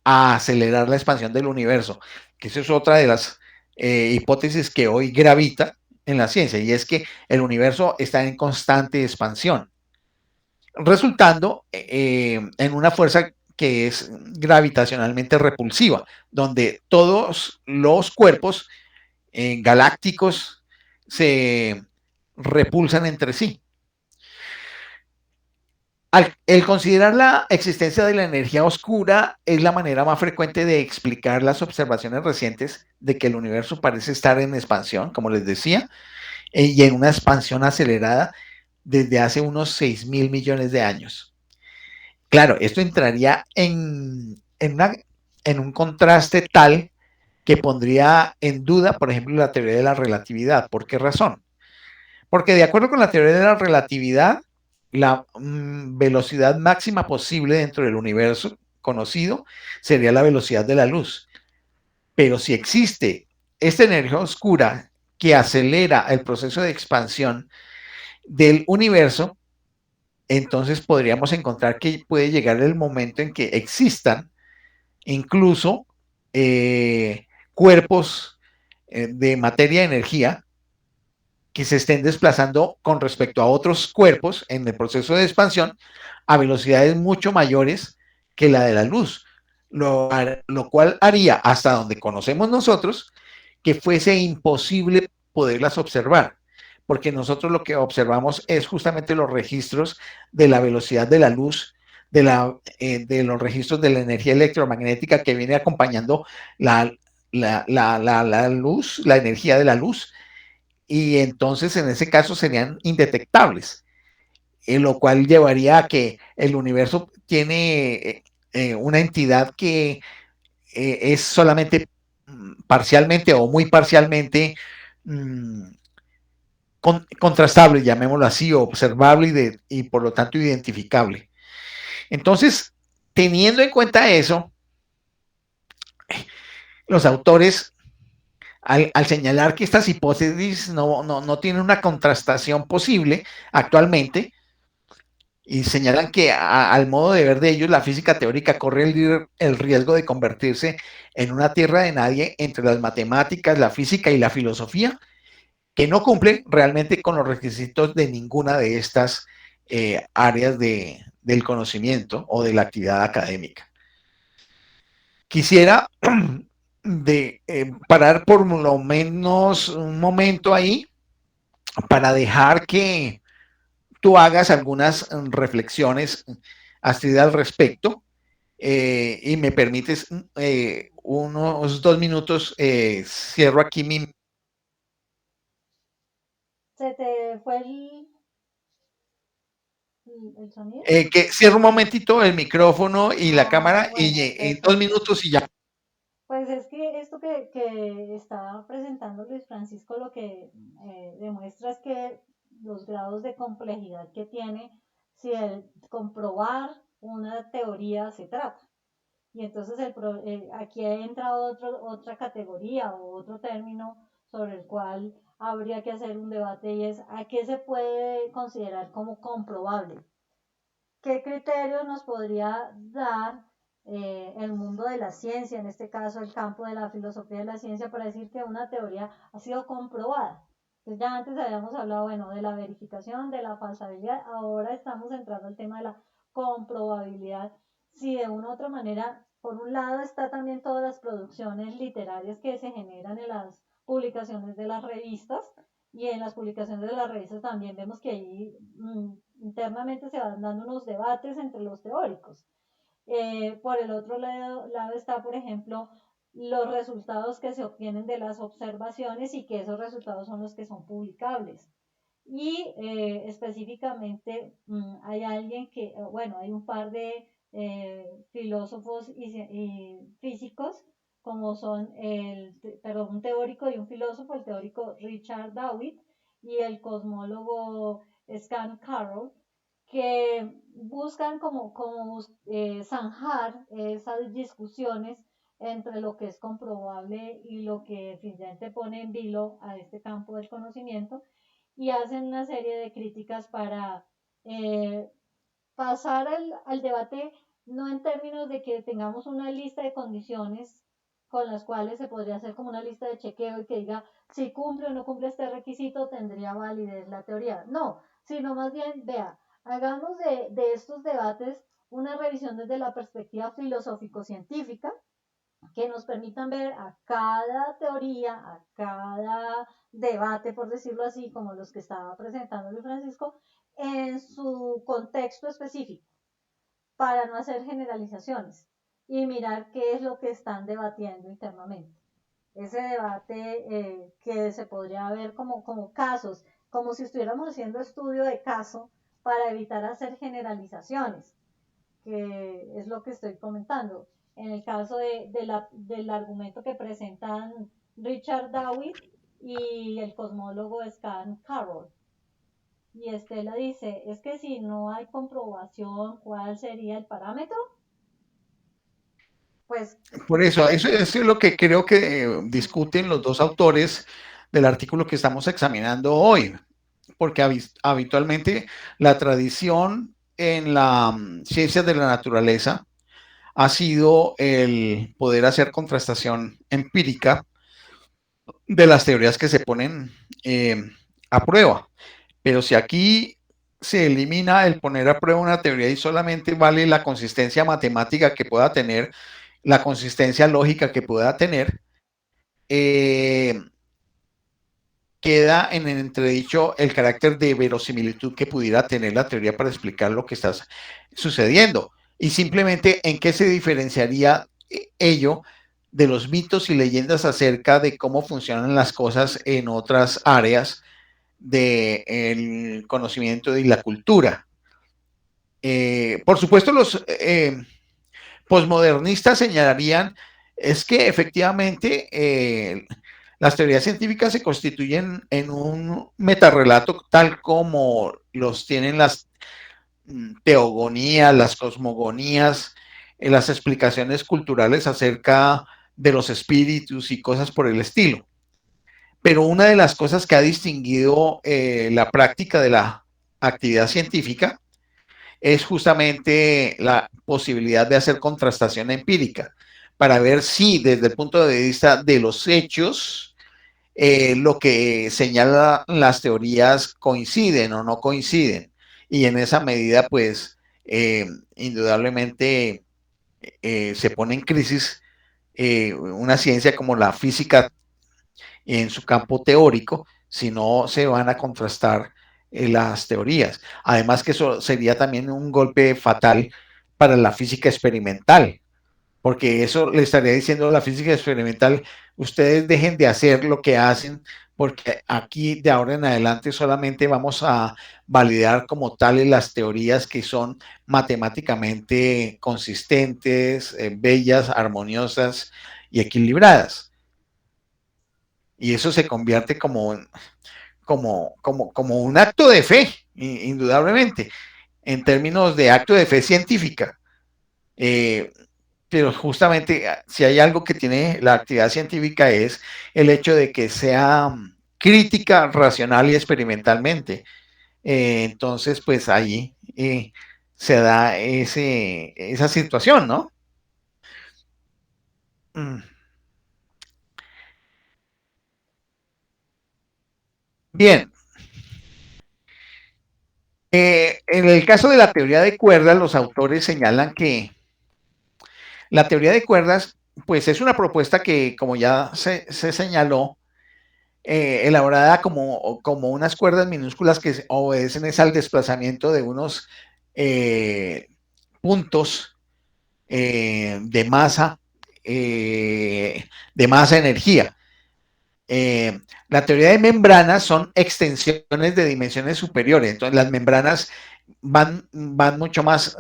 a acelerar la expansión del universo, que eso es otra de las hipótesis que hoy gravita en la ciencia, y es que el universo está en constante expansión, resultando en una fuerza que es gravitacionalmente repulsiva, donde todos los cuerpos galácticos se repulsan entre sí. El considerar la existencia de la energía oscura es la manera más frecuente de explicar las observaciones recientes de que el universo parece estar en expansión, como les decía, y en una expansión acelerada desde hace unos 6.000 millones de años. Claro, esto entraría en un contraste tal que pondría en duda, por ejemplo, la teoría de la relatividad. ¿Por qué razón? Porque de acuerdo con la teoría de la relatividad, la velocidad máxima posible dentro del universo conocido sería la velocidad de la luz. Pero si existe esta energía oscura que acelera el proceso de expansión del universo, entonces podríamos encontrar que puede llegar el momento en que existan incluso cuerpos de materia y energía que se estén desplazando con respecto a otros cuerpos en el proceso de expansión a velocidades mucho mayores que la de la luz, lo cual haría, hasta donde conocemos nosotros, que fuese imposible poderlas observar, porque nosotros lo que observamos es justamente los registros de la velocidad de la luz, de los registros de la energía electromagnética que viene acompañando la luz, la energía de la luz, y entonces en ese caso serían indetectables, lo cual llevaría a que el universo tiene una entidad que es solamente parcialmente o muy parcialmente mmm, contrastable, llamémoslo así, observable y por lo tanto identificable. Entonces, teniendo en cuenta eso, los autores, al señalar que estas hipótesis no tienen una contrastación posible actualmente, y señalan que al modo de ver de ellos, la física teórica corre el riesgo de convertirse en una tierra de nadie entre las matemáticas, la física y la filosofía, que no cumple realmente con los requisitos de ninguna de estas áreas del conocimiento o de la actividad académica. Quisiera parar por lo menos un momento ahí para dejar que tú hagas algunas reflexiones, Astrid, al respecto, y me permites unos 2 minutos, cierro aquí ¿Se te fue el sonido? que cierro un momentito el micrófono y la Ah, cámara y bueno, en 2 minutos perfecto. y ya. Pues es que esto que estaba presentando Luis Francisco lo que demuestra es que los grados de complejidad que tiene si el comprobar una teoría se trata. Y entonces aquí entra otra categoría o otro término sobre el cual habría que hacer un debate y es a qué se puede considerar como comprobable. ¿Qué criterios nos podría dar el mundo de la ciencia, en este caso el campo de la filosofía de la ciencia, para decir que una teoría ha sido comprobada? Entonces ya antes habíamos hablado, bueno, de la verificación, de la falsabilidad, ahora estamos entrando al tema de la comprobabilidad. Si de una u otra manera, por un lado está también todas las producciones literarias que se generan en las publicaciones de las revistas, y en las publicaciones de las revistas también vemos que ahí internamente se van dando unos debates entre los teóricos. Por el otro lado está, por ejemplo, los resultados que se obtienen de las observaciones y que esos resultados son los que son publicables. Y específicamente hay alguien que, bueno, hay un par de filósofos y físicos, como son perdón, un teórico y un filósofo, el teórico Richard David y el cosmólogo Scan Carroll, que buscan zanjar esas discusiones entre lo que es comprobable y lo que finalmente pone en vilo a este campo del conocimiento, y hacen una serie de críticas para eh, pasar al debate, no en términos de que tengamos una lista de condiciones con las cuales se podría hacer como una lista de chequeo y que diga si cumple o no cumple este requisito tendría validez la teoría. No, sino más bien, vea, hagamos de estos debates una revisión desde la perspectiva filosófico-científica que nos permitan ver a cada teoría, a cada debate, por decirlo así, como los que estaba presentando Luis Francisco, en su contexto específico, para no hacer generalizaciones y mirar qué es lo que están debatiendo internamente. Ese debate que se podría ver como casos, como si estuviéramos haciendo estudio de caso para evitar hacer generalizaciones, que es lo que estoy comentando. En el caso del argumento que presentan Richard Dawit y el cosmólogo Scan Carroll. Y Estela dice, es que si no hay comprobación, ¿cuál sería el parámetro? Pues Por eso es lo que creo que discuten los dos autores del artículo que estamos examinando hoy, porque habitualmente la tradición en la ciencia de la naturaleza ha sido el poder hacer contrastación empírica de las teorías que se ponen a prueba. Pero si aquí se elimina el poner a prueba una teoría y solamente vale la consistencia matemática que pueda tener, la consistencia lógica que pueda tener, eh, queda en el entredicho el carácter de verosimilitud que pudiera tener la teoría para explicar lo que está sucediendo. Y simplemente en qué se diferenciaría ello de los mitos y leyendas acerca de cómo funcionan las cosas en otras áreas del conocimiento y la cultura. Por supuesto, los posmodernistas señalarían es que efectivamente las teorías científicas se constituyen en un metarrelato tal como los tienen las teogonías, las cosmogonías, las explicaciones culturales acerca de los espíritus y cosas por el estilo. Pero una de las cosas que ha distinguido la práctica de la actividad científica es justamente la posibilidad de hacer contrastación empírica para ver si desde el punto de vista de los hechos lo que señalan las teorías coinciden o no coinciden. Y en esa medida, pues, indudablemente se pone en crisis una ciencia como la física en su campo teórico, si no se van a contrastar las teorías. Además que eso sería también un golpe fatal para la física experimental, porque eso le estaría diciendo a la física experimental, ustedes dejen de hacer lo que hacen, porque aquí de ahora en adelante solamente vamos a validar como tales las teorías que son matemáticamente consistentes, bellas, armoniosas y equilibradas. Y eso se convierte como un acto de fe, indudablemente, en términos de acto de fe científica. Pero justamente si hay algo que tiene la actividad científica es el hecho de que sea crítica, racional y experimentalmente. Entonces, pues ahí se da esa situación, ¿no? Bien, en el caso de la teoría de cuerdas, los autores señalan que la teoría de cuerdas, pues es una propuesta que, como ya se señaló, elaborada como unas cuerdas minúsculas que obedecen es al desplazamiento de unos puntos de masa, energía. La teoría de membranas son extensiones de dimensiones superiores, entonces las membranas van mucho más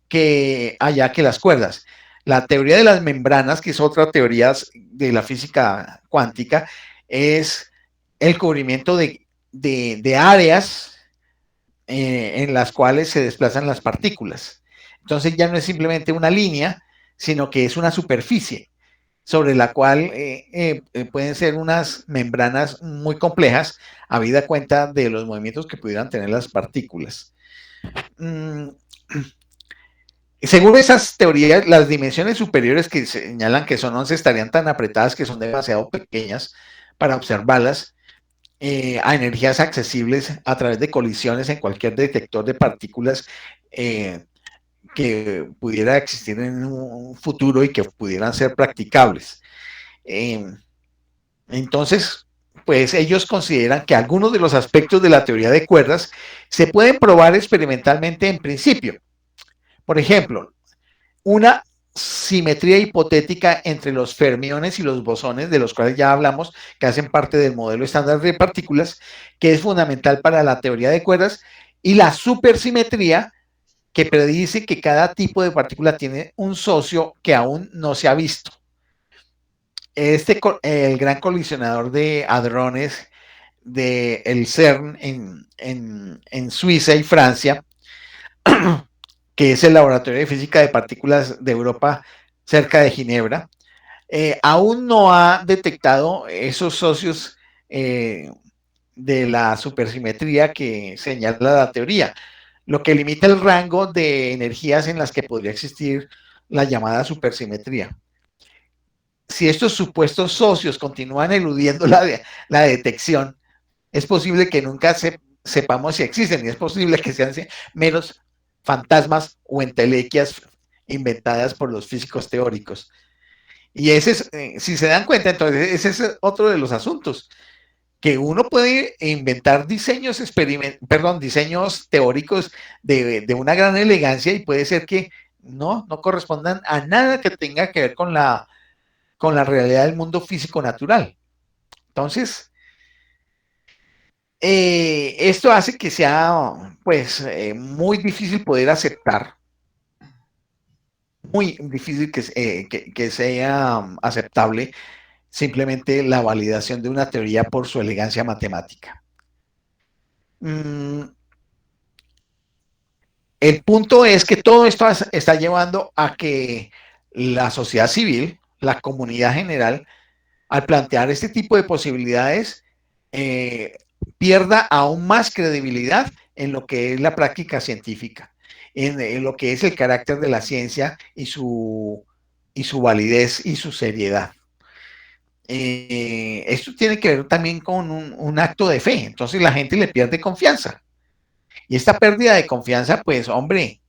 que allá que las cuerdas. La teoría de las membranas, que es otra teoría de la física cuántica, es el cubrimiento de áreas en las cuales se desplazan las partículas. Entonces ya no es simplemente una línea, sino que es una superficie sobre la cual pueden ser unas membranas muy complejas, habida cuenta de los movimientos que pudieran tener las partículas. Según esas teorías, las dimensiones superiores que señalan que son 11 estarían tan apretadas que son demasiado pequeñas para observarlas a energías accesibles a través de colisiones en cualquier detector de partículas que pudiera existir en un futuro y que pudieran ser practicables. Entonces, pues ellos consideran que algunos de los aspectos de la teoría de cuerdas se pueden probar experimentalmente en principio. Por ejemplo, una simetría hipotética entre los fermiones y los bosones, de los cuales ya hablamos, que hacen parte del modelo estándar de partículas, que es fundamental para la teoría de cuerdas, y la supersimetría, que predice que cada tipo de partícula tiene un socio que aún no se ha visto. El gran colisionador de hadrones del CERN en Suiza y Francia, que es el Laboratorio de Física de Partículas de Europa cerca de Ginebra, aún no ha detectado esos socios de la supersimetría que señala la teoría, lo que limita el rango de energías en las que podría existir la llamada supersimetría. Si estos supuestos socios continúan eludiendo la detección, es posible que nunca sepamos si existen y es posible que sean meros fantasmas o entelequias inventadas por los físicos teóricos. Y ese es, si se dan cuenta, entonces ese es otro de los asuntos, que uno puede inventar diseños teóricos de una gran elegancia y puede ser que no correspondan a nada que tenga que ver con la realidad del mundo físico natural. Entonces, esto hace que sea pues muy difícil poder aceptar, muy difícil que sea aceptable simplemente la validación de una teoría por su elegancia matemática. El punto es que todo esto está llevando a que la sociedad civil, la comunidad general, al plantear este tipo de posibilidades, pierda aún más credibilidad en lo que es la práctica científica, en lo que es el carácter de la ciencia y su validez y su seriedad. Esto tiene que ver también con un acto de fe, entonces la gente le pierde confianza. Y esta pérdida de confianza, pues hombre,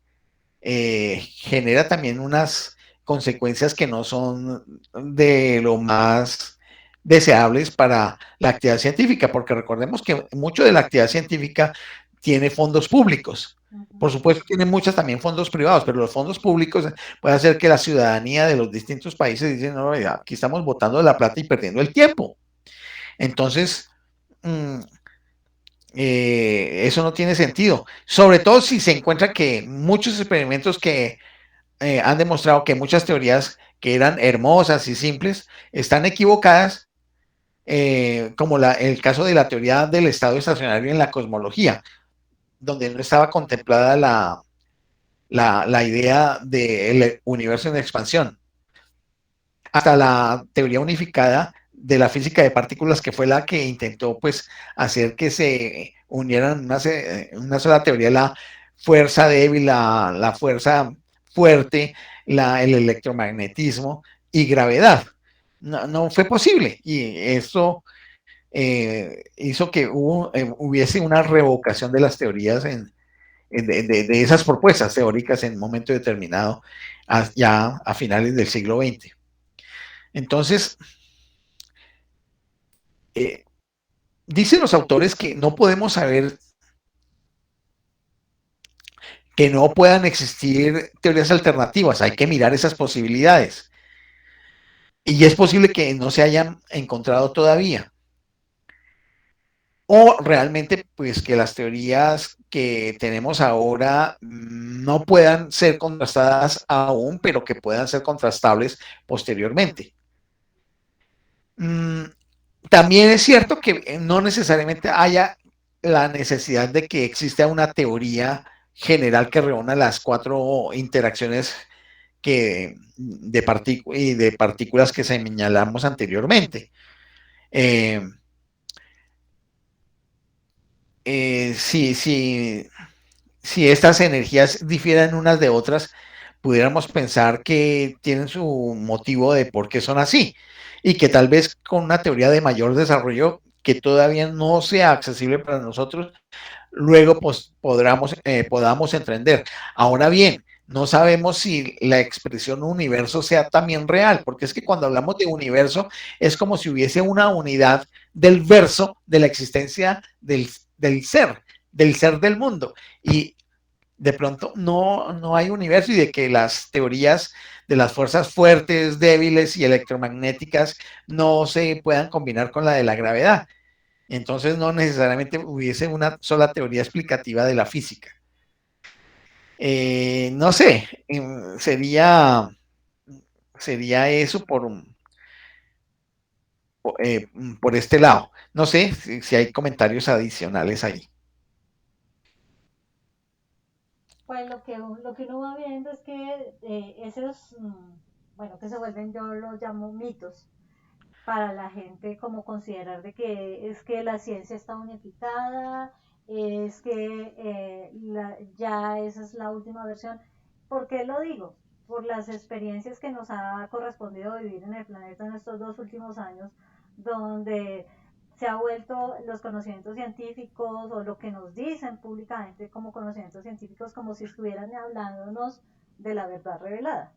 genera también unas consecuencias que no son de lo más deseables para la actividad científica, porque recordemos que mucho de la actividad científica tiene fondos públicos. Por supuesto, tiene muchas también fondos privados, pero los fondos públicos puede hacer que la ciudadanía de los distintos países dicen, no, aquí estamos botando la plata y perdiendo el tiempo. Entonces, eso no tiene sentido. Sobre todo si se encuentra que muchos experimentos que han demostrado que muchas teorías que eran hermosas y simples están equivocadas, como el caso de la teoría del estado estacionario en la cosmología, donde no estaba contemplada la idea del universo en expansión. Hasta la teoría unificada de la física de partículas, que fue la que intentó pues hacer que se unieran una sola teoría, la fuerza débil, la fuerza fuerte, el electromagnetismo y gravedad. No fue posible y eso hizo que hubiese una revocación de las teorías de esas propuestas teóricas en un momento determinado, ya a finales del siglo XX. Entonces, dicen los autores que no podemos saber que no puedan existir teorías alternativas, hay que mirar esas posibilidades. Y es posible que no se hayan encontrado todavía. O realmente, pues que las teorías que tenemos ahora no puedan ser contrastadas aún, pero que puedan ser contrastables posteriormente. También es cierto que no necesariamente haya la necesidad de que exista una teoría general que reúna las 4 interacciones de partículas que señalamos anteriormente. Si estas energías difieren unas de otras, pudiéramos pensar que tienen su motivo de por qué son así y que tal vez con una teoría de mayor desarrollo que todavía no sea accesible para nosotros, luego pues podamos entender. Ahora bien, no sabemos si la expresión universo sea también real, porque es que cuando hablamos de universo es como si hubiese una unidad del verso de la existencia del ser del mundo. Y de pronto no hay universo y de que las teorías de las fuerzas fuertes, débiles y electromagnéticas no se puedan combinar con la de la gravedad. Entonces no necesariamente hubiese una sola teoría explicativa de la física. No sé, sería eso por este lado. No sé si hay comentarios adicionales ahí. Pues lo que uno va viendo es que esos, bueno, que se vuelven, yo los llamo mitos, para la gente como considerar de que es que la ciencia está unificada, es que ya esa es la última versión. ¿Por qué lo digo? Por las experiencias que nos ha correspondido vivir en el planeta en estos 2 últimos años, donde se ha vuelto los conocimientos científicos o lo que nos dicen públicamente como conocimientos científicos como si estuvieran hablándonos de la verdad revelada,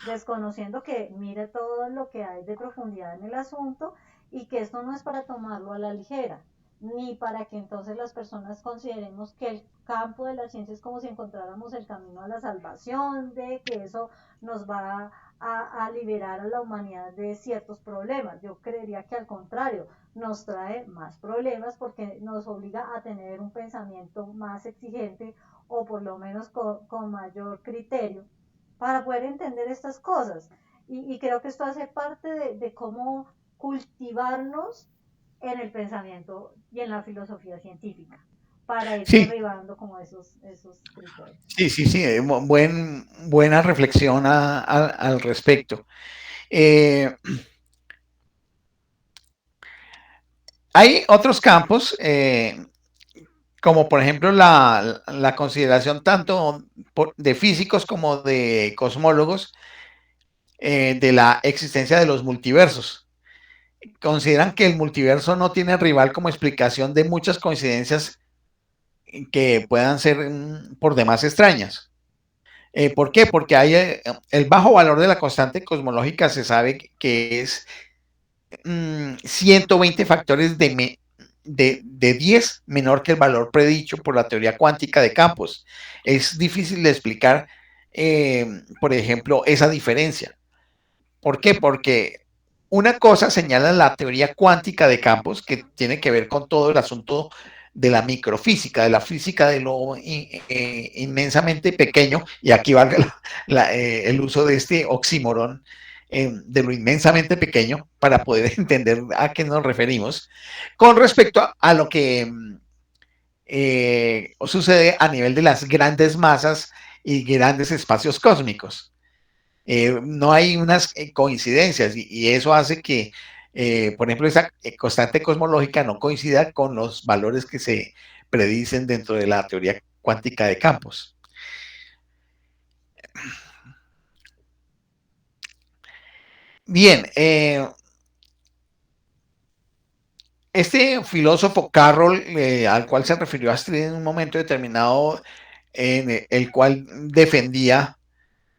desconociendo que mire todo lo que hay de profundidad en el asunto y que esto no es para tomarlo a la ligera, ni para que entonces las personas consideremos que el campo de la ciencia es como si encontráramos el camino a la salvación, de que eso nos va a liberar a la humanidad de ciertos problemas. Yo creería que al contrario, nos trae más problemas porque nos obliga a tener un pensamiento más exigente o por lo menos con mayor criterio para poder entender estas cosas. Y creo que esto hace parte de cómo cultivarnos en el pensamiento y en la filosofía científica para ir Sí, derribando como esos criterios. sí, buena reflexión al respecto. Eh, Hay otros campos, como por ejemplo la consideración tanto de físicos como de cosmólogos de la existencia de los multiversos. Consideran que el multiverso no tiene rival como explicación de muchas coincidencias que puedan ser por demás extrañas. ¿Por qué? Porque hay el bajo valor de la constante cosmológica se sabe que es 120 factores de 10 menor que el valor predicho por la teoría cuántica de campos. Es difícil de explicar, por ejemplo, esa diferencia. ¿Por qué? Porque una cosa señala la teoría cuántica de campos, que tiene que ver con todo el asunto de la microfísica, de la física de lo inmensamente pequeño, y aquí valga el uso de este oxímoron, de lo inmensamente pequeño, para poder entender a qué nos referimos, con respecto a lo que sucede a nivel de las grandes masas y grandes espacios cósmicos. No hay unas coincidencias y eso hace que, por ejemplo, esa constante cosmológica no coincida con los valores que se predicen dentro de la teoría cuántica de campos. Bien, este filósofo Carroll, al cual se refirió Astrid en un momento determinado, en el cual defendía,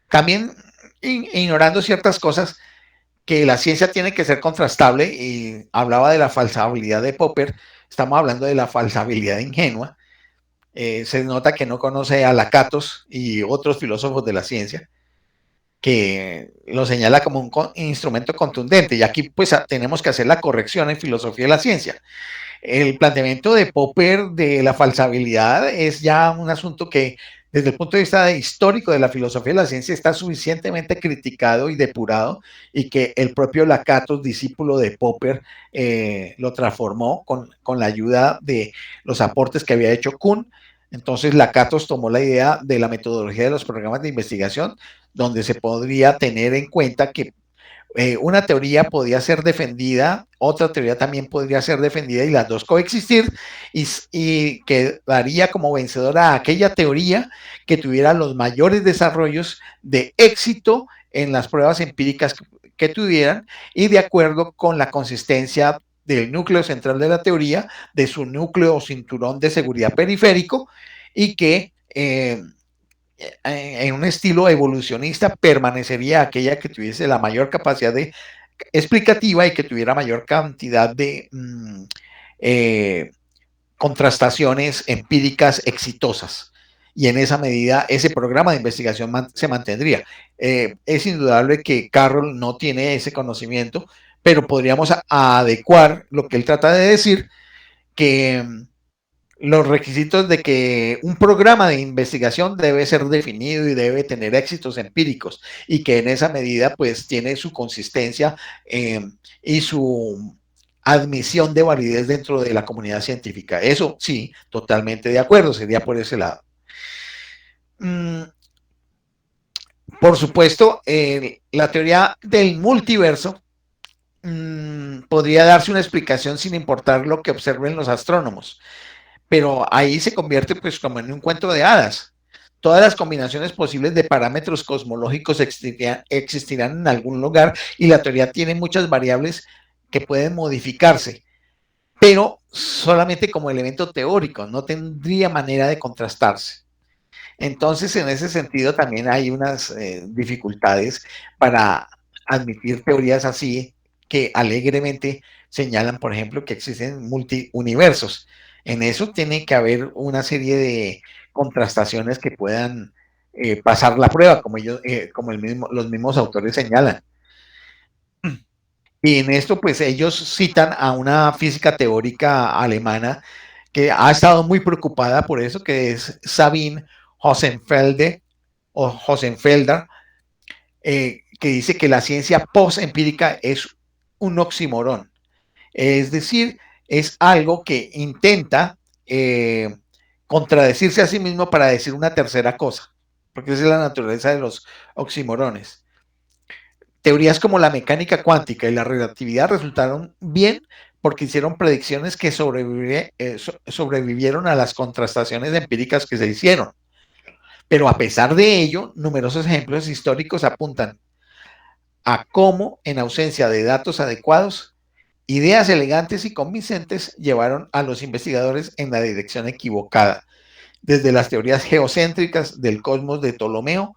también ignorando ciertas cosas, que la ciencia tiene que ser contrastable y hablaba de la falsabilidad de Popper, estamos hablando de la falsabilidad ingenua. Se nota que no conoce a Lakatos y otros filósofos de la ciencia, que lo señala como un instrumento contundente. Y aquí pues tenemos que hacer la corrección en filosofía de la ciencia. El planteamiento de Popper de la falsabilidad es ya un asunto que desde el punto de vista histórico de la filosofía de la ciencia está suficientemente criticado y depurado, y que el propio Lakatos, discípulo de Popper, lo transformó con la ayuda de los aportes que había hecho Kuhn. Entonces Lakatos tomó la idea de la metodología de los programas de investigación, donde se podría tener en cuenta que una teoría podía ser defendida, otra teoría también podría ser defendida y las dos coexistir, y quedaría como vencedora aquella teoría que tuviera los mayores desarrollos de éxito en las pruebas empíricas que tuvieran, y de acuerdo con la consistencia del núcleo central de la teoría, de su núcleo o cinturón de seguridad periférico, y que en un estilo evolucionista, permanecería aquella que tuviese la mayor capacidad de explicativa y que tuviera mayor cantidad de contrastaciones empíricas exitosas. Y en esa medida ese programa de investigación se mantendría. Es indudable que Carroll no tiene ese conocimiento, pero podríamos adecuar lo que él trata de decir, que los requisitos de que un programa de investigación debe ser definido y debe tener éxitos empíricos y que en esa medida pues tiene su consistencia y su admisión de validez dentro de la comunidad científica. Eso sí, totalmente de acuerdo, sería por ese lado. Por supuesto, la teoría del multiverso podría darse una explicación sin importar lo que observen los astrónomos, pero ahí se convierte pues como en un cuento de hadas. Todas las combinaciones posibles de parámetros cosmológicos existirán en algún lugar y la teoría tiene muchas variables que pueden modificarse, pero solamente como elemento teórico, no tendría manera de contrastarse. Entonces, en ese sentido, también hay unas dificultades para admitir teorías así que alegremente señalan, por ejemplo, que existen multiuniversos. En eso tiene que haber una serie de contrastaciones que puedan pasar la prueba, como ellos, como los mismos autores señalan. Y en esto, pues ellos citan a una física teórica alemana que ha estado muy preocupada por eso, que es Sabine Hossenfelder, que dice que la ciencia post-empírica es un oxímoron. Es decir, es algo que intenta contradecirse a sí mismo para decir una tercera cosa, porque esa es la naturaleza de los oxímorones. Teorías como la mecánica cuántica y la relatividad resultaron bien porque hicieron predicciones que sobrevivieron a las contrastaciones empíricas que se hicieron. Pero a pesar de ello, numerosos ejemplos históricos apuntan a cómo, en ausencia de datos adecuados, ideas elegantes y convincentes llevaron a los investigadores en la dirección equivocada, desde las teorías geocéntricas del cosmos de Ptolomeo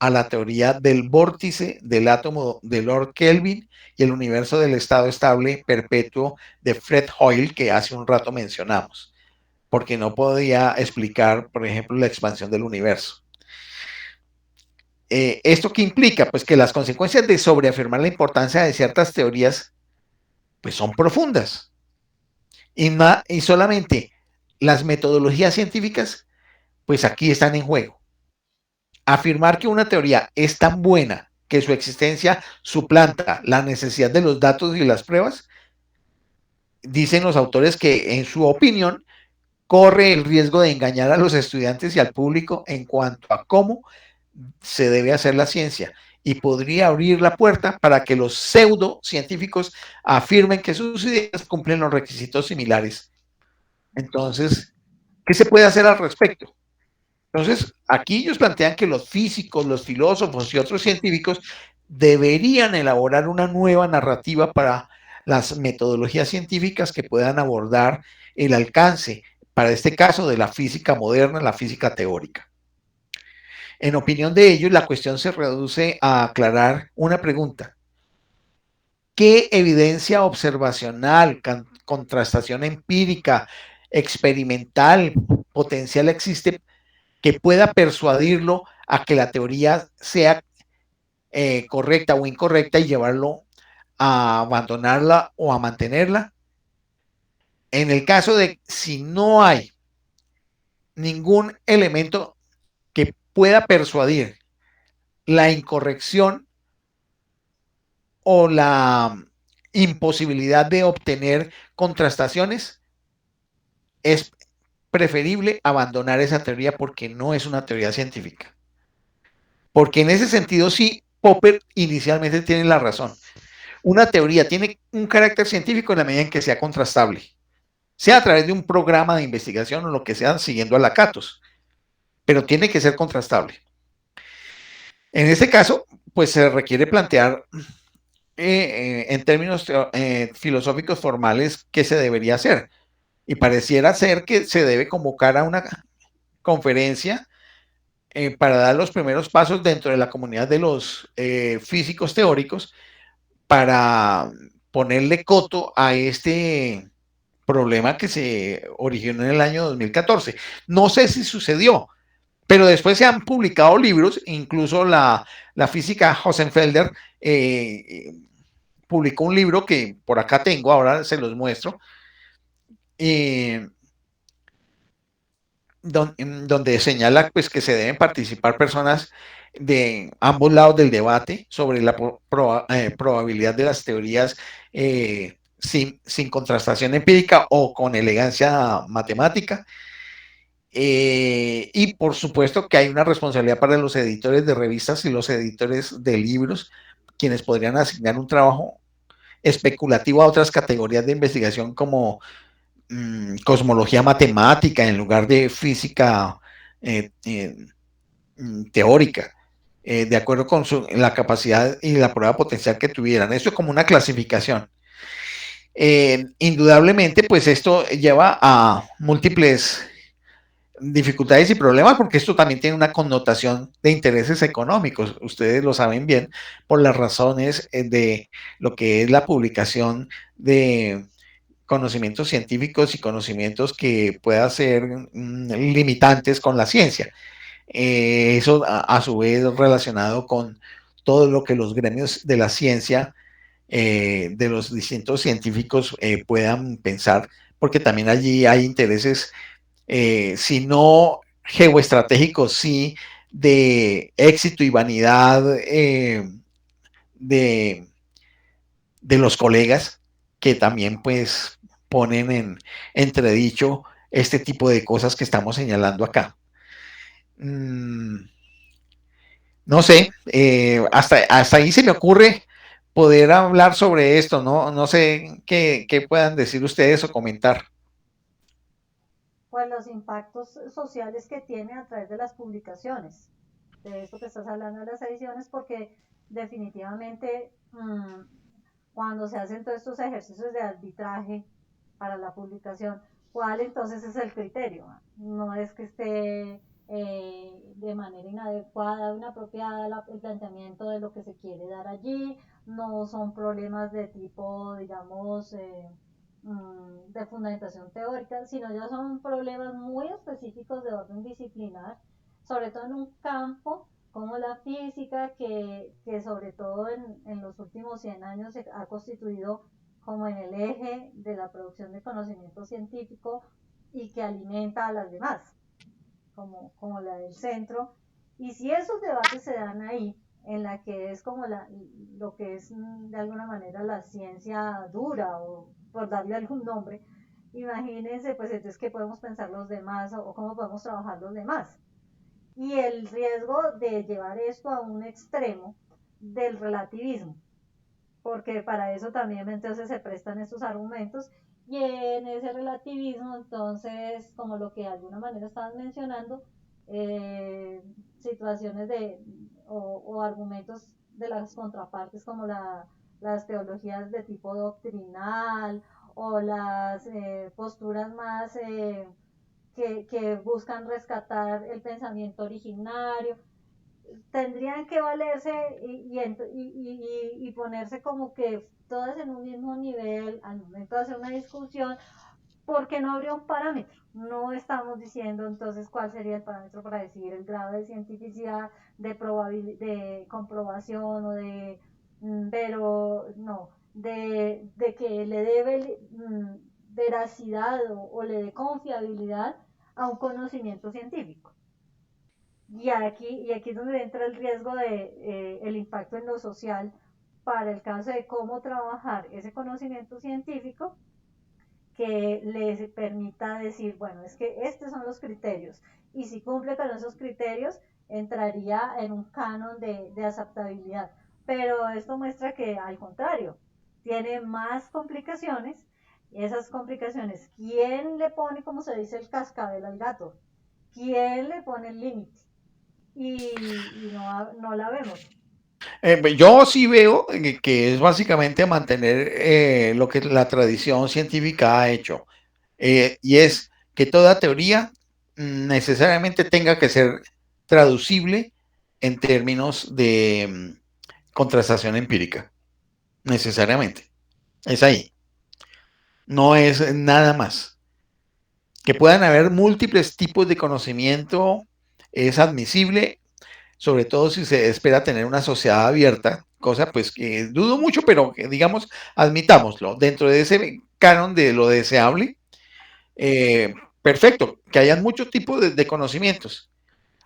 a la teoría del vórtice del átomo de Lord Kelvin y el universo del estado estable perpetuo de Fred Hoyle, que hace un rato mencionamos, porque no podía explicar, por ejemplo, la expansión del universo. ¿Esto qué implica? Pues que las consecuencias de sobreafirmar la importancia de ciertas teorías pues son profundas y solamente las metodologías científicas pues aquí están en juego. Afirmar que una teoría es tan buena que su existencia suplanta la necesidad de los datos y las pruebas, dicen los autores que en su opinión corre el riesgo de engañar a los estudiantes y al público en cuanto a cómo se debe hacer la ciencia y podría abrir la puerta para que los pseudocientíficos afirmen que sus ideas cumplen los requisitos similares. Entonces, ¿qué se puede hacer al respecto? Entonces, aquí ellos plantean que los físicos, los filósofos y otros científicos deberían elaborar una nueva narrativa para las metodologías científicas que puedan abordar el alcance, para este caso, de la física moderna, la física teórica. En opinión de ellos, la cuestión se reduce a aclarar una pregunta. ¿Qué evidencia observacional, contrastación empírica, experimental, potencial existe que pueda persuadirlo a que la teoría sea correcta o incorrecta y llevarlo a abandonarla o a mantenerla? En el caso de si no hay ningún elemento que pueda persuadir la incorrección o la imposibilidad de obtener contrastaciones, es preferible abandonar esa teoría porque no es una teoría científica. Porque en ese sentido sí, Popper inicialmente tiene la razón. Una teoría tiene un carácter científico en la medida en que sea contrastable, sea a través de un programa de investigación o lo que sea, siguiendo a la Catos, pero tiene que ser contrastable. En este caso, pues se requiere plantear en términos filosóficos formales qué se debería hacer. Y pareciera ser que se debe convocar a una conferencia para dar los primeros pasos dentro de la comunidad de los físicos teóricos para ponerle coto a este problema que se originó en el año 2014. No sé si sucedió, pero después se han publicado libros, incluso la física Hosenfelder publicó un libro que por acá tengo, ahora se los muestro, eh, donde señala pues, que se deben participar personas de ambos lados del debate sobre la probabilidad de las teorías sin contrastación empírica o con elegancia matemática. Y por supuesto que hay una responsabilidad para los editores de revistas y los editores de libros, quienes podrían asignar un trabajo especulativo a otras categorías de investigación como cosmología matemática en lugar de física eh, eh, teórica, de acuerdo con la capacidad y la prueba potencial que tuvieran. Esto es como una clasificación. Indudablemente, pues esto lleva a múltiples dificultades y problemas porque esto también tiene una connotación de intereses económicos, ustedes lo saben bien, por las razones de lo que es la publicación de conocimientos científicos y conocimientos que puedan ser limitantes con la ciencia. Eso a su vez relacionado con todo lo que los gremios de la ciencia, de los distintos científicos puedan pensar, porque también allí hay intereses, si no geoestratégicos, sí de éxito y vanidad de, de los colegas que también pues ponen en entredicho este tipo de cosas que estamos señalando acá. No sé, hasta ahí se me ocurre poder hablar sobre esto, ¿no? No sé qué puedan decir ustedes o comentar. Pues los impactos sociales que tiene a través de las publicaciones, de esto que estás hablando de las ediciones, porque definitivamente cuando se hacen todos estos ejercicios de arbitraje para la publicación, ¿cuál entonces es el criterio? No es que esté de manera inadecuada, inapropiada el planteamiento de lo que se quiere dar allí, no son problemas de tipo, digamos, de fundamentación teórica, sino ya son problemas muy específicos de orden disciplinar, sobre todo en un campo como la física, que sobre todo en los últimos 100 años se ha constituido como en el eje de la producción de conocimiento científico y que alimenta a las demás, como la del centro. Y si esos debates se dan ahí, en la que es como lo que es de alguna manera la ciencia dura, o por darle algún nombre, imagínense, pues entonces qué podemos pensar los demás o cómo podemos trabajar los demás. Y el riesgo de llevar esto a un extremo del relativismo, porque para eso también entonces se prestan estos argumentos y en ese relativismo entonces, como lo que de alguna manera estaban mencionando, situaciones o argumentos de las contrapartes como las teologías de tipo doctrinal o las posturas más que buscan rescatar el pensamiento originario, tendrían que valerse y ponerse como que todas en un mismo nivel al momento de hacer una discusión, porque no habría un parámetro. No estamos diciendo entonces cuál sería el parámetro para decir el grado de cientificidad, de comprobación o de pero no, de que le debe veracidad o le dé confiabilidad a un conocimiento científico. Y aquí es donde entra el riesgo de el impacto en lo social para el caso de cómo trabajar ese conocimiento científico que les permita decir, bueno, es que estos son los criterios y si cumple con esos criterios entraría en un canon de aceptabilidad. Pero esto muestra que al contrario, tiene más complicaciones y esas complicaciones, ¿quién le pone, como se dice, el cascabel al gato? ¿Quién le pone el límite? Y no la vemos. Yo sí veo que es básicamente mantener lo que la tradición científica ha hecho, y es que toda teoría necesariamente tenga que ser traducible en términos de contrastación empírica, necesariamente. Es ahí. No es nada más. Que puedan haber múltiples tipos de conocimiento es admisible, sobre todo si se espera tener una sociedad abierta, cosa pues que dudo mucho, pero que, digamos, admitámoslo, dentro de ese canon de lo deseable, perfecto, que hayan muchos tipos de conocimientos.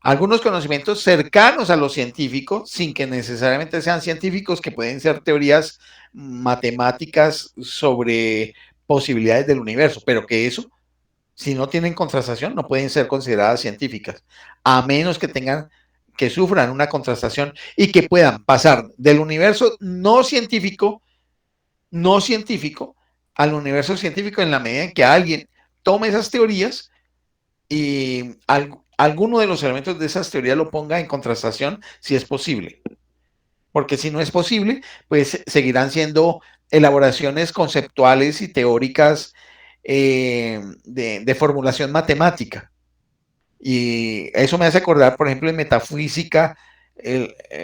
Algunos conocimientos cercanos a los científicos, sin que necesariamente sean científicos, que pueden ser teorías matemáticas sobre posibilidades del universo, pero que eso, si no tienen contrastación, no pueden ser consideradas científicas, a menos que tengan, que sufran una contrastación y que puedan pasar del universo no científico, al universo científico en la medida en que alguien tome esas teorías y alguno de los elementos de esas teorías lo ponga en contrastación si es posible. Porque si no es posible, pues seguirán siendo elaboraciones conceptuales y teóricas de formulación matemática. Y eso me hace acordar, por ejemplo, en metafísica,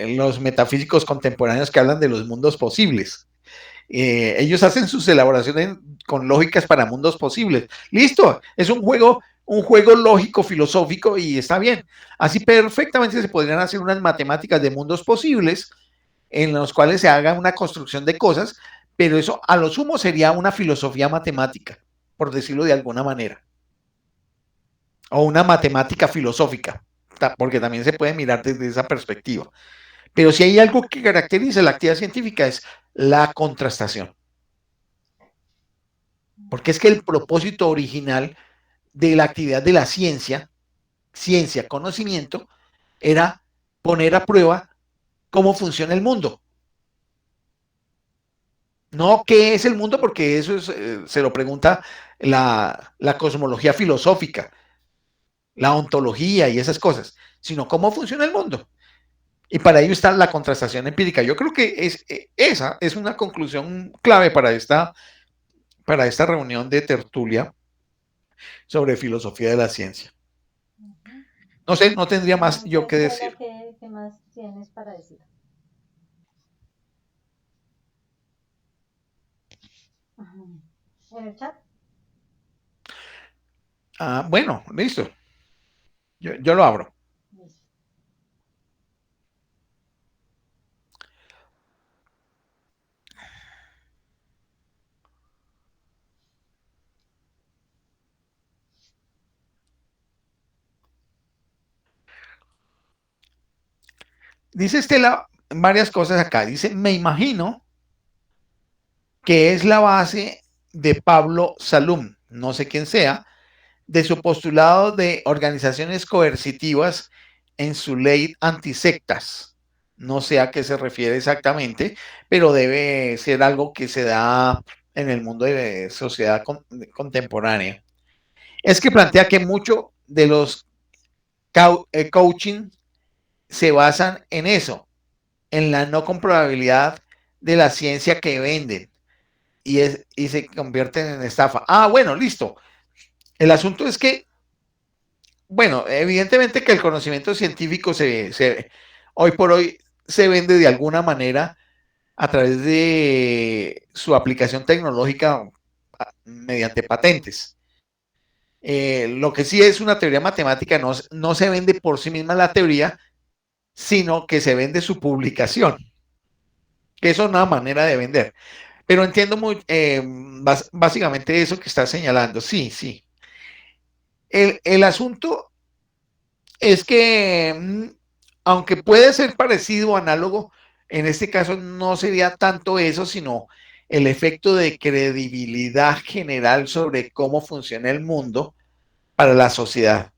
los metafísicos contemporáneos que hablan de los mundos posibles. Ellos hacen sus elaboraciones con lógicas para mundos posibles. Listo, es un juego lógico, filosófico y está bien. Así perfectamente se podrían hacer unas matemáticas de mundos posibles en los cuales se haga una construcción de cosas, pero eso a lo sumo sería una filosofía matemática, por decirlo de alguna manera, o una matemática filosófica, porque también se puede mirar desde esa perspectiva. Pero si hay algo que caracteriza la actividad científica es la contrastación. Porque es que el propósito original de la actividad de la ciencia, conocimiento, era poner a prueba cómo funciona el mundo. No qué es el mundo, porque eso se lo pregunta la cosmología filosófica, la ontología y esas cosas, sino cómo funciona el mundo. Y para ello está la contrastación empírica. Yo creo que esa es una conclusión clave para esta reunión de tertulia sobre filosofía de la ciencia. No sé, no tendría más yo que decir. ¿Qué más tienes para decir? ¿En el chat? Bueno, listo. Yo lo abro. Listo. Dice Estela varias cosas acá. Dice, me imagino que es la base de Pablo Salum, no sé quién sea, de su postulado de organizaciones coercitivas en su ley antisectas. No sé a qué se refiere exactamente, pero debe ser algo que se da en el mundo de sociedad contemporánea. Es que plantea que mucho de los coaching se basan en eso, en la no comprobabilidad de la ciencia que venden y se convierten en estafa. Bueno, listo. El asunto es que, bueno, evidentemente que el conocimiento científico hoy por hoy se vende de alguna manera a través de su aplicación tecnológica mediante patentes. Lo que sí es una teoría matemática, no se vende por sí misma la teoría, sino que se vende su publicación, que es una manera de vender. Pero entiendo básicamente eso que está señalando. Sí, sí. El asunto es que, aunque puede ser parecido o análogo, en este caso no sería tanto eso, sino el efecto de credibilidad general sobre cómo funciona el mundo para la sociedad.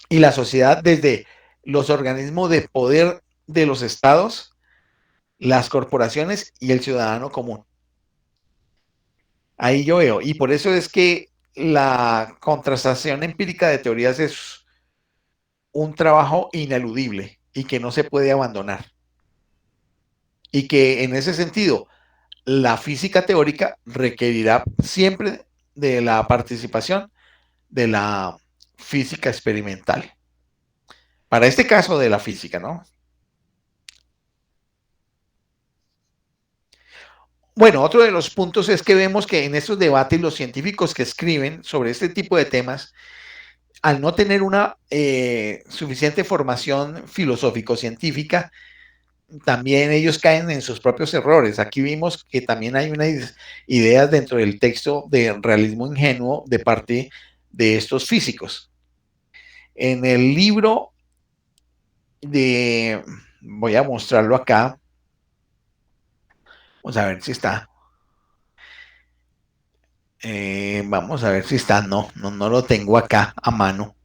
Y la sociedad desde los organismos de poder de los estados, las corporaciones y el ciudadano común. Ahí yo veo. Y por eso es que la contrastación empírica de teorías es un trabajo ineludible y que no se puede abandonar. Y que en ese sentido, la física teórica requerirá siempre de la participación de la física experimental. Para este caso de la física, ¿no? Bueno, otro de los puntos es que vemos que en estos debates los científicos que escriben sobre este tipo de temas, al no tener una suficiente formación filosófico-científica, también ellos caen en sus propios errores. Aquí vimos que también hay unas ideas dentro del texto de realismo ingenuo de parte de estos físicos. En el libro de, voy a mostrarlo acá, vamos a ver si está. Vamos a ver si está. No lo tengo acá a mano.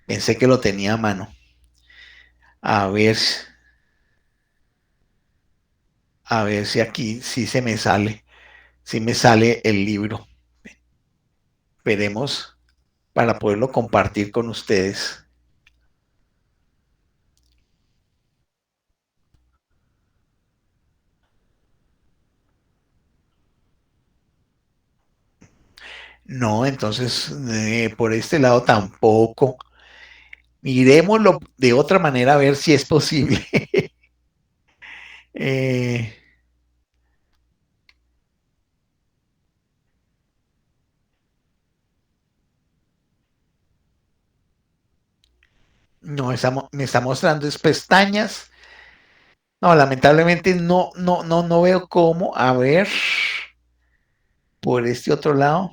Pensé que lo tenía a mano. A ver, a ver si aquí sí se me sale. Si me sale el libro. Veremos para poderlo compartir con ustedes. No, entonces por este lado tampoco. Miremoslo de otra manera a ver si es posible. eh, no, me está mostrando es pestañas. No, lamentablemente no veo cómo. A ver, por este otro lado.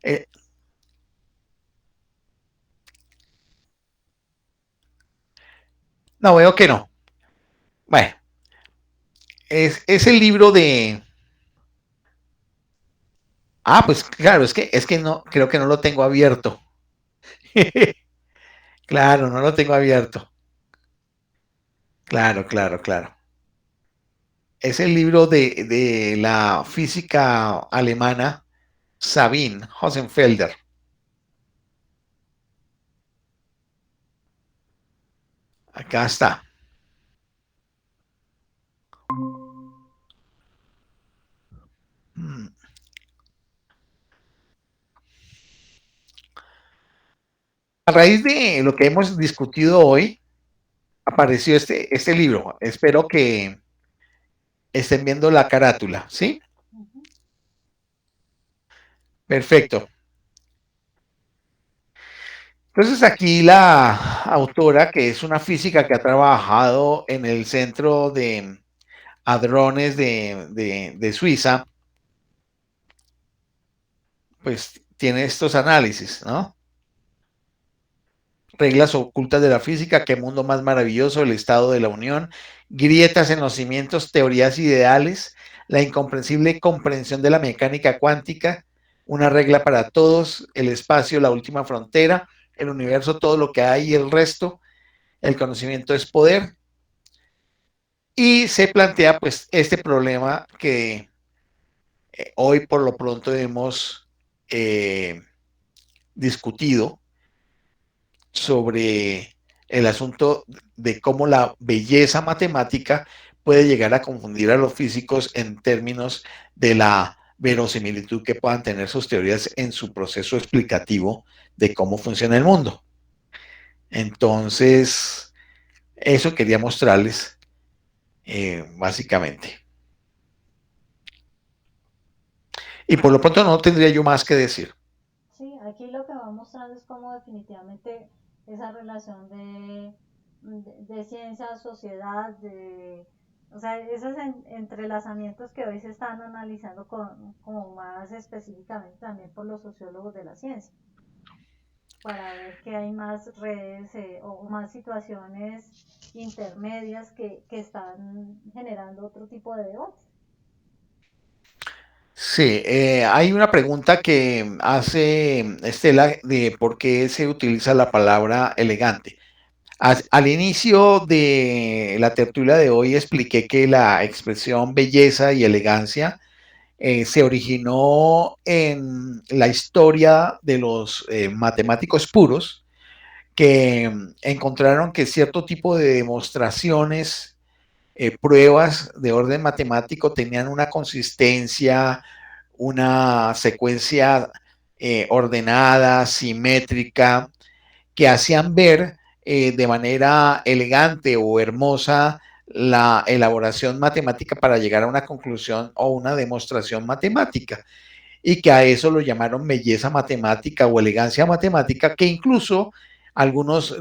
Eh, no, veo que no. Bueno, es el libro de... Ah, pues claro, es que no, creo que no lo tengo abierto. Claro, no lo tengo abierto. Claro. Es el libro de la física alemana Sabine Hossenfelder. Acá está. Mm. A raíz de lo que hemos discutido hoy, apareció este libro. Espero que estén viendo la carátula, ¿sí? Perfecto. Entonces aquí la autora, que es una física que ha trabajado en el centro de hadrones de Suiza, pues tiene estos análisis, ¿no? Reglas ocultas de la física, qué mundo más maravilloso, el estado de la unión, grietas en los cimientos, teorías ideales, la incomprensible comprensión de la mecánica cuántica, una regla para todos, el espacio, la última frontera, el universo, todo lo que hay y el resto, el conocimiento es poder. Y se plantea pues este problema que hoy por lo pronto hemos discutido sobre el asunto de cómo la belleza matemática puede llegar a confundir a los físicos en términos de la verosimilitud que puedan tener sus teorías en su proceso explicativo de cómo funciona el mundo. Entonces, eso quería mostrarles básicamente. Y por lo pronto no tendría yo más que decir. Sí, aquí lo que va mostrando es cómo definitivamente esa relación de ciencia, sociedad, o sea, esos entrelazamientos que hoy se están analizando como más específicamente también por los sociólogos de la ciencia, para ver que hay más redes o más situaciones intermedias que están generando otro tipo de debate. Sí, hay una pregunta que hace Estela de por qué se utiliza la palabra elegante. Al inicio de la tertulia de hoy expliqué que la expresión belleza y elegancia se originó en la historia de los matemáticos puros que encontraron que cierto tipo de demostraciones, pruebas de orden matemático tenían una consistencia, una secuencia ordenada, simétrica, que hacían ver de manera elegante o hermosa la elaboración matemática para llegar a una conclusión o una demostración matemática, y que a eso lo llamaron belleza matemática o elegancia matemática, que incluso algunos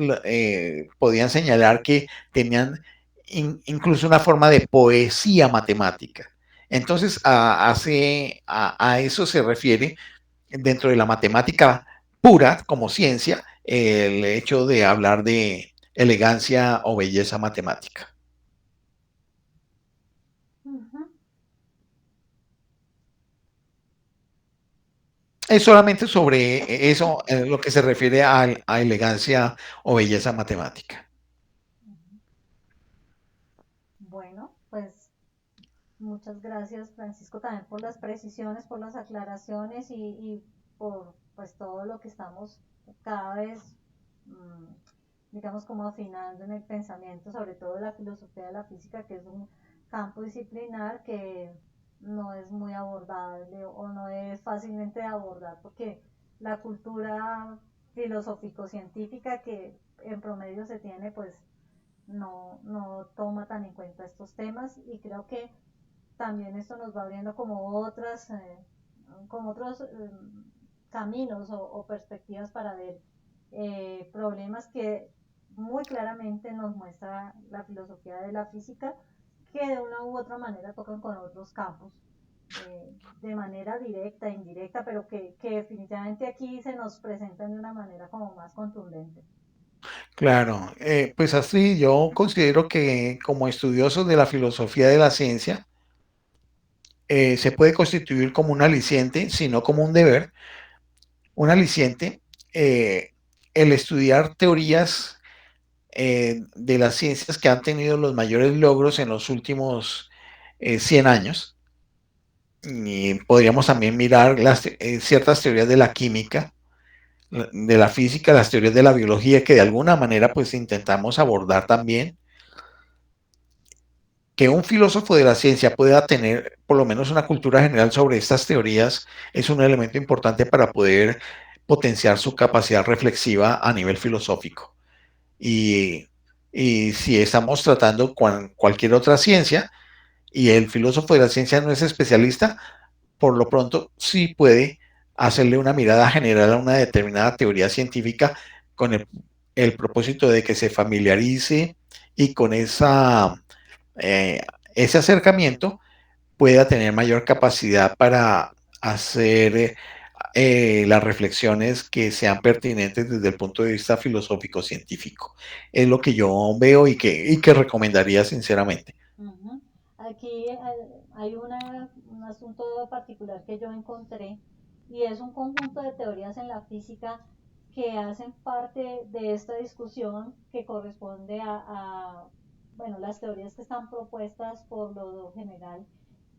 podían señalar que tenían incluso una forma de poesía matemática. Entonces, a eso se refiere dentro de la matemática pura como ciencia, el hecho de hablar de elegancia o belleza matemática. Ujú. Es solamente sobre eso, lo que se refiere a elegancia o belleza matemática. Bueno, pues muchas gracias, Francisco, también por las precisiones, por las aclaraciones y por pues todo lo que estamos cada vez, mm, digamos, como afinando en el pensamiento, sobre todo la filosofía de la física, que es un campo disciplinar que no es muy abordable o no es fácilmente de abordar porque la cultura filosófico-científica que en promedio se tiene, pues no toma tan en cuenta estos temas y creo que también esto nos va abriendo como otros caminos o perspectivas para ver problemas que muy claramente nos muestra la filosofía de la física, que de una u otra manera tocan con otros campos, de manera directa, indirecta, pero que definitivamente aquí se nos presentan de una manera como más contundente. Claro, pues así yo considero que como estudiosos de la filosofía de la ciencia, se puede constituir como un aliciente, sino como un deber, un aliciente, eh, el estudiar teorías de las ciencias que han tenido los mayores logros en los últimos 100 años. Y podríamos también mirar ciertas teorías de la química, de la física, las teorías de la biología, que de alguna manera pues intentamos abordar también. Que un filósofo de la ciencia pueda tener por lo menos una cultura general sobre estas teorías es un elemento importante para poder potenciar su capacidad reflexiva a nivel filosófico. Y, y si estamos tratando con cualquier otra ciencia y el filósofo de la ciencia no es especialista, por lo pronto sí puede hacerle una mirada general a una determinada teoría científica con el propósito de que se familiarice y con eh, ese acercamiento pueda tener mayor capacidad para hacer las reflexiones que sean pertinentes desde el punto de vista filosófico-científico. Es lo que yo veo y que recomendaría sinceramente. Ujú. Aquí hay un asunto particular que yo encontré y es un conjunto de teorías en la física que hacen parte de esta discusión que corresponde bueno, las teorías que están propuestas por lo general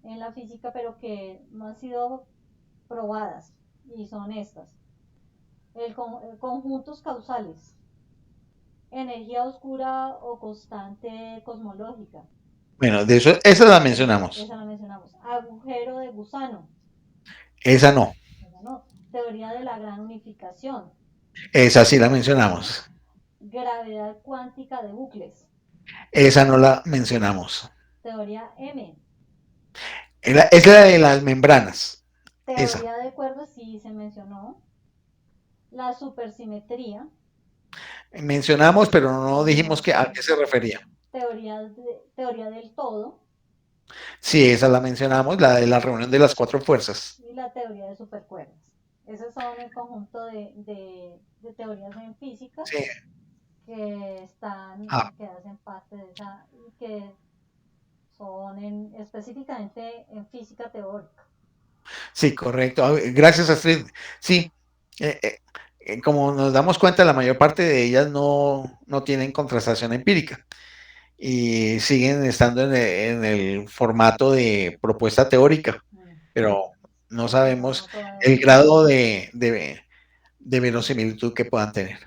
en la física, pero que no han sido probadas y son estas. Conjuntos causales, energía oscura o constante cosmológica. Bueno, de eso, esa la mencionamos. Esa la mencionamos. Agujero de gusano. Esa no. Esa no. Teoría de la gran unificación. Esa sí la Esa no. mencionamos. Gravedad cuántica de bucles. Esa no la mencionamos. Teoría M. Esa era de las membranas. Esa. Teoría de cuerdas, sí se mencionó. La supersimetría. Mencionamos, pero no dijimos Dijimos que a qué se refería. teoría del todo. Sí, esa la mencionamos, la de la reunión de las cuatro fuerzas. Y la teoría de supercuerdas. Esos son el conjunto de teorías en física Sí. Ah, que hacen parte de esa, y que son específicamente en física teórica. sí, correcto. Gracias, Astrid. Sí, eh, eh, como nos damos cuenta, la mayor parte de ellas no tienen contrastación empírica y siguen estando en el formato de propuesta teórica, Mm, pero no no sabemos todavía el se grado confirma. de verosimilitud que puedan tener.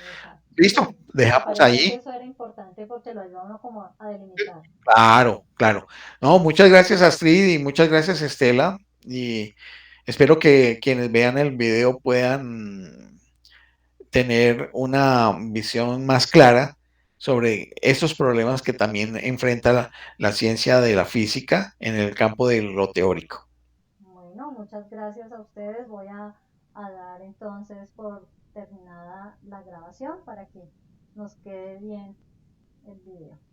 Exacto. Listo, Sí, me dejamos parecía que ahí. eso era importante porque lo ayuda a uno como a delimitar. Claro, claro. No, muchas gracias, Astrid, y muchas gracias, Estela. Y espero que quienes vean el video puedan tener una visión más clara sobre esos problemas que también enfrenta la ciencia de la física en el campo de lo teórico. Bueno, muchas gracias a ustedes. Voy a dar entonces por terminada la grabación para que nos quede bien el video.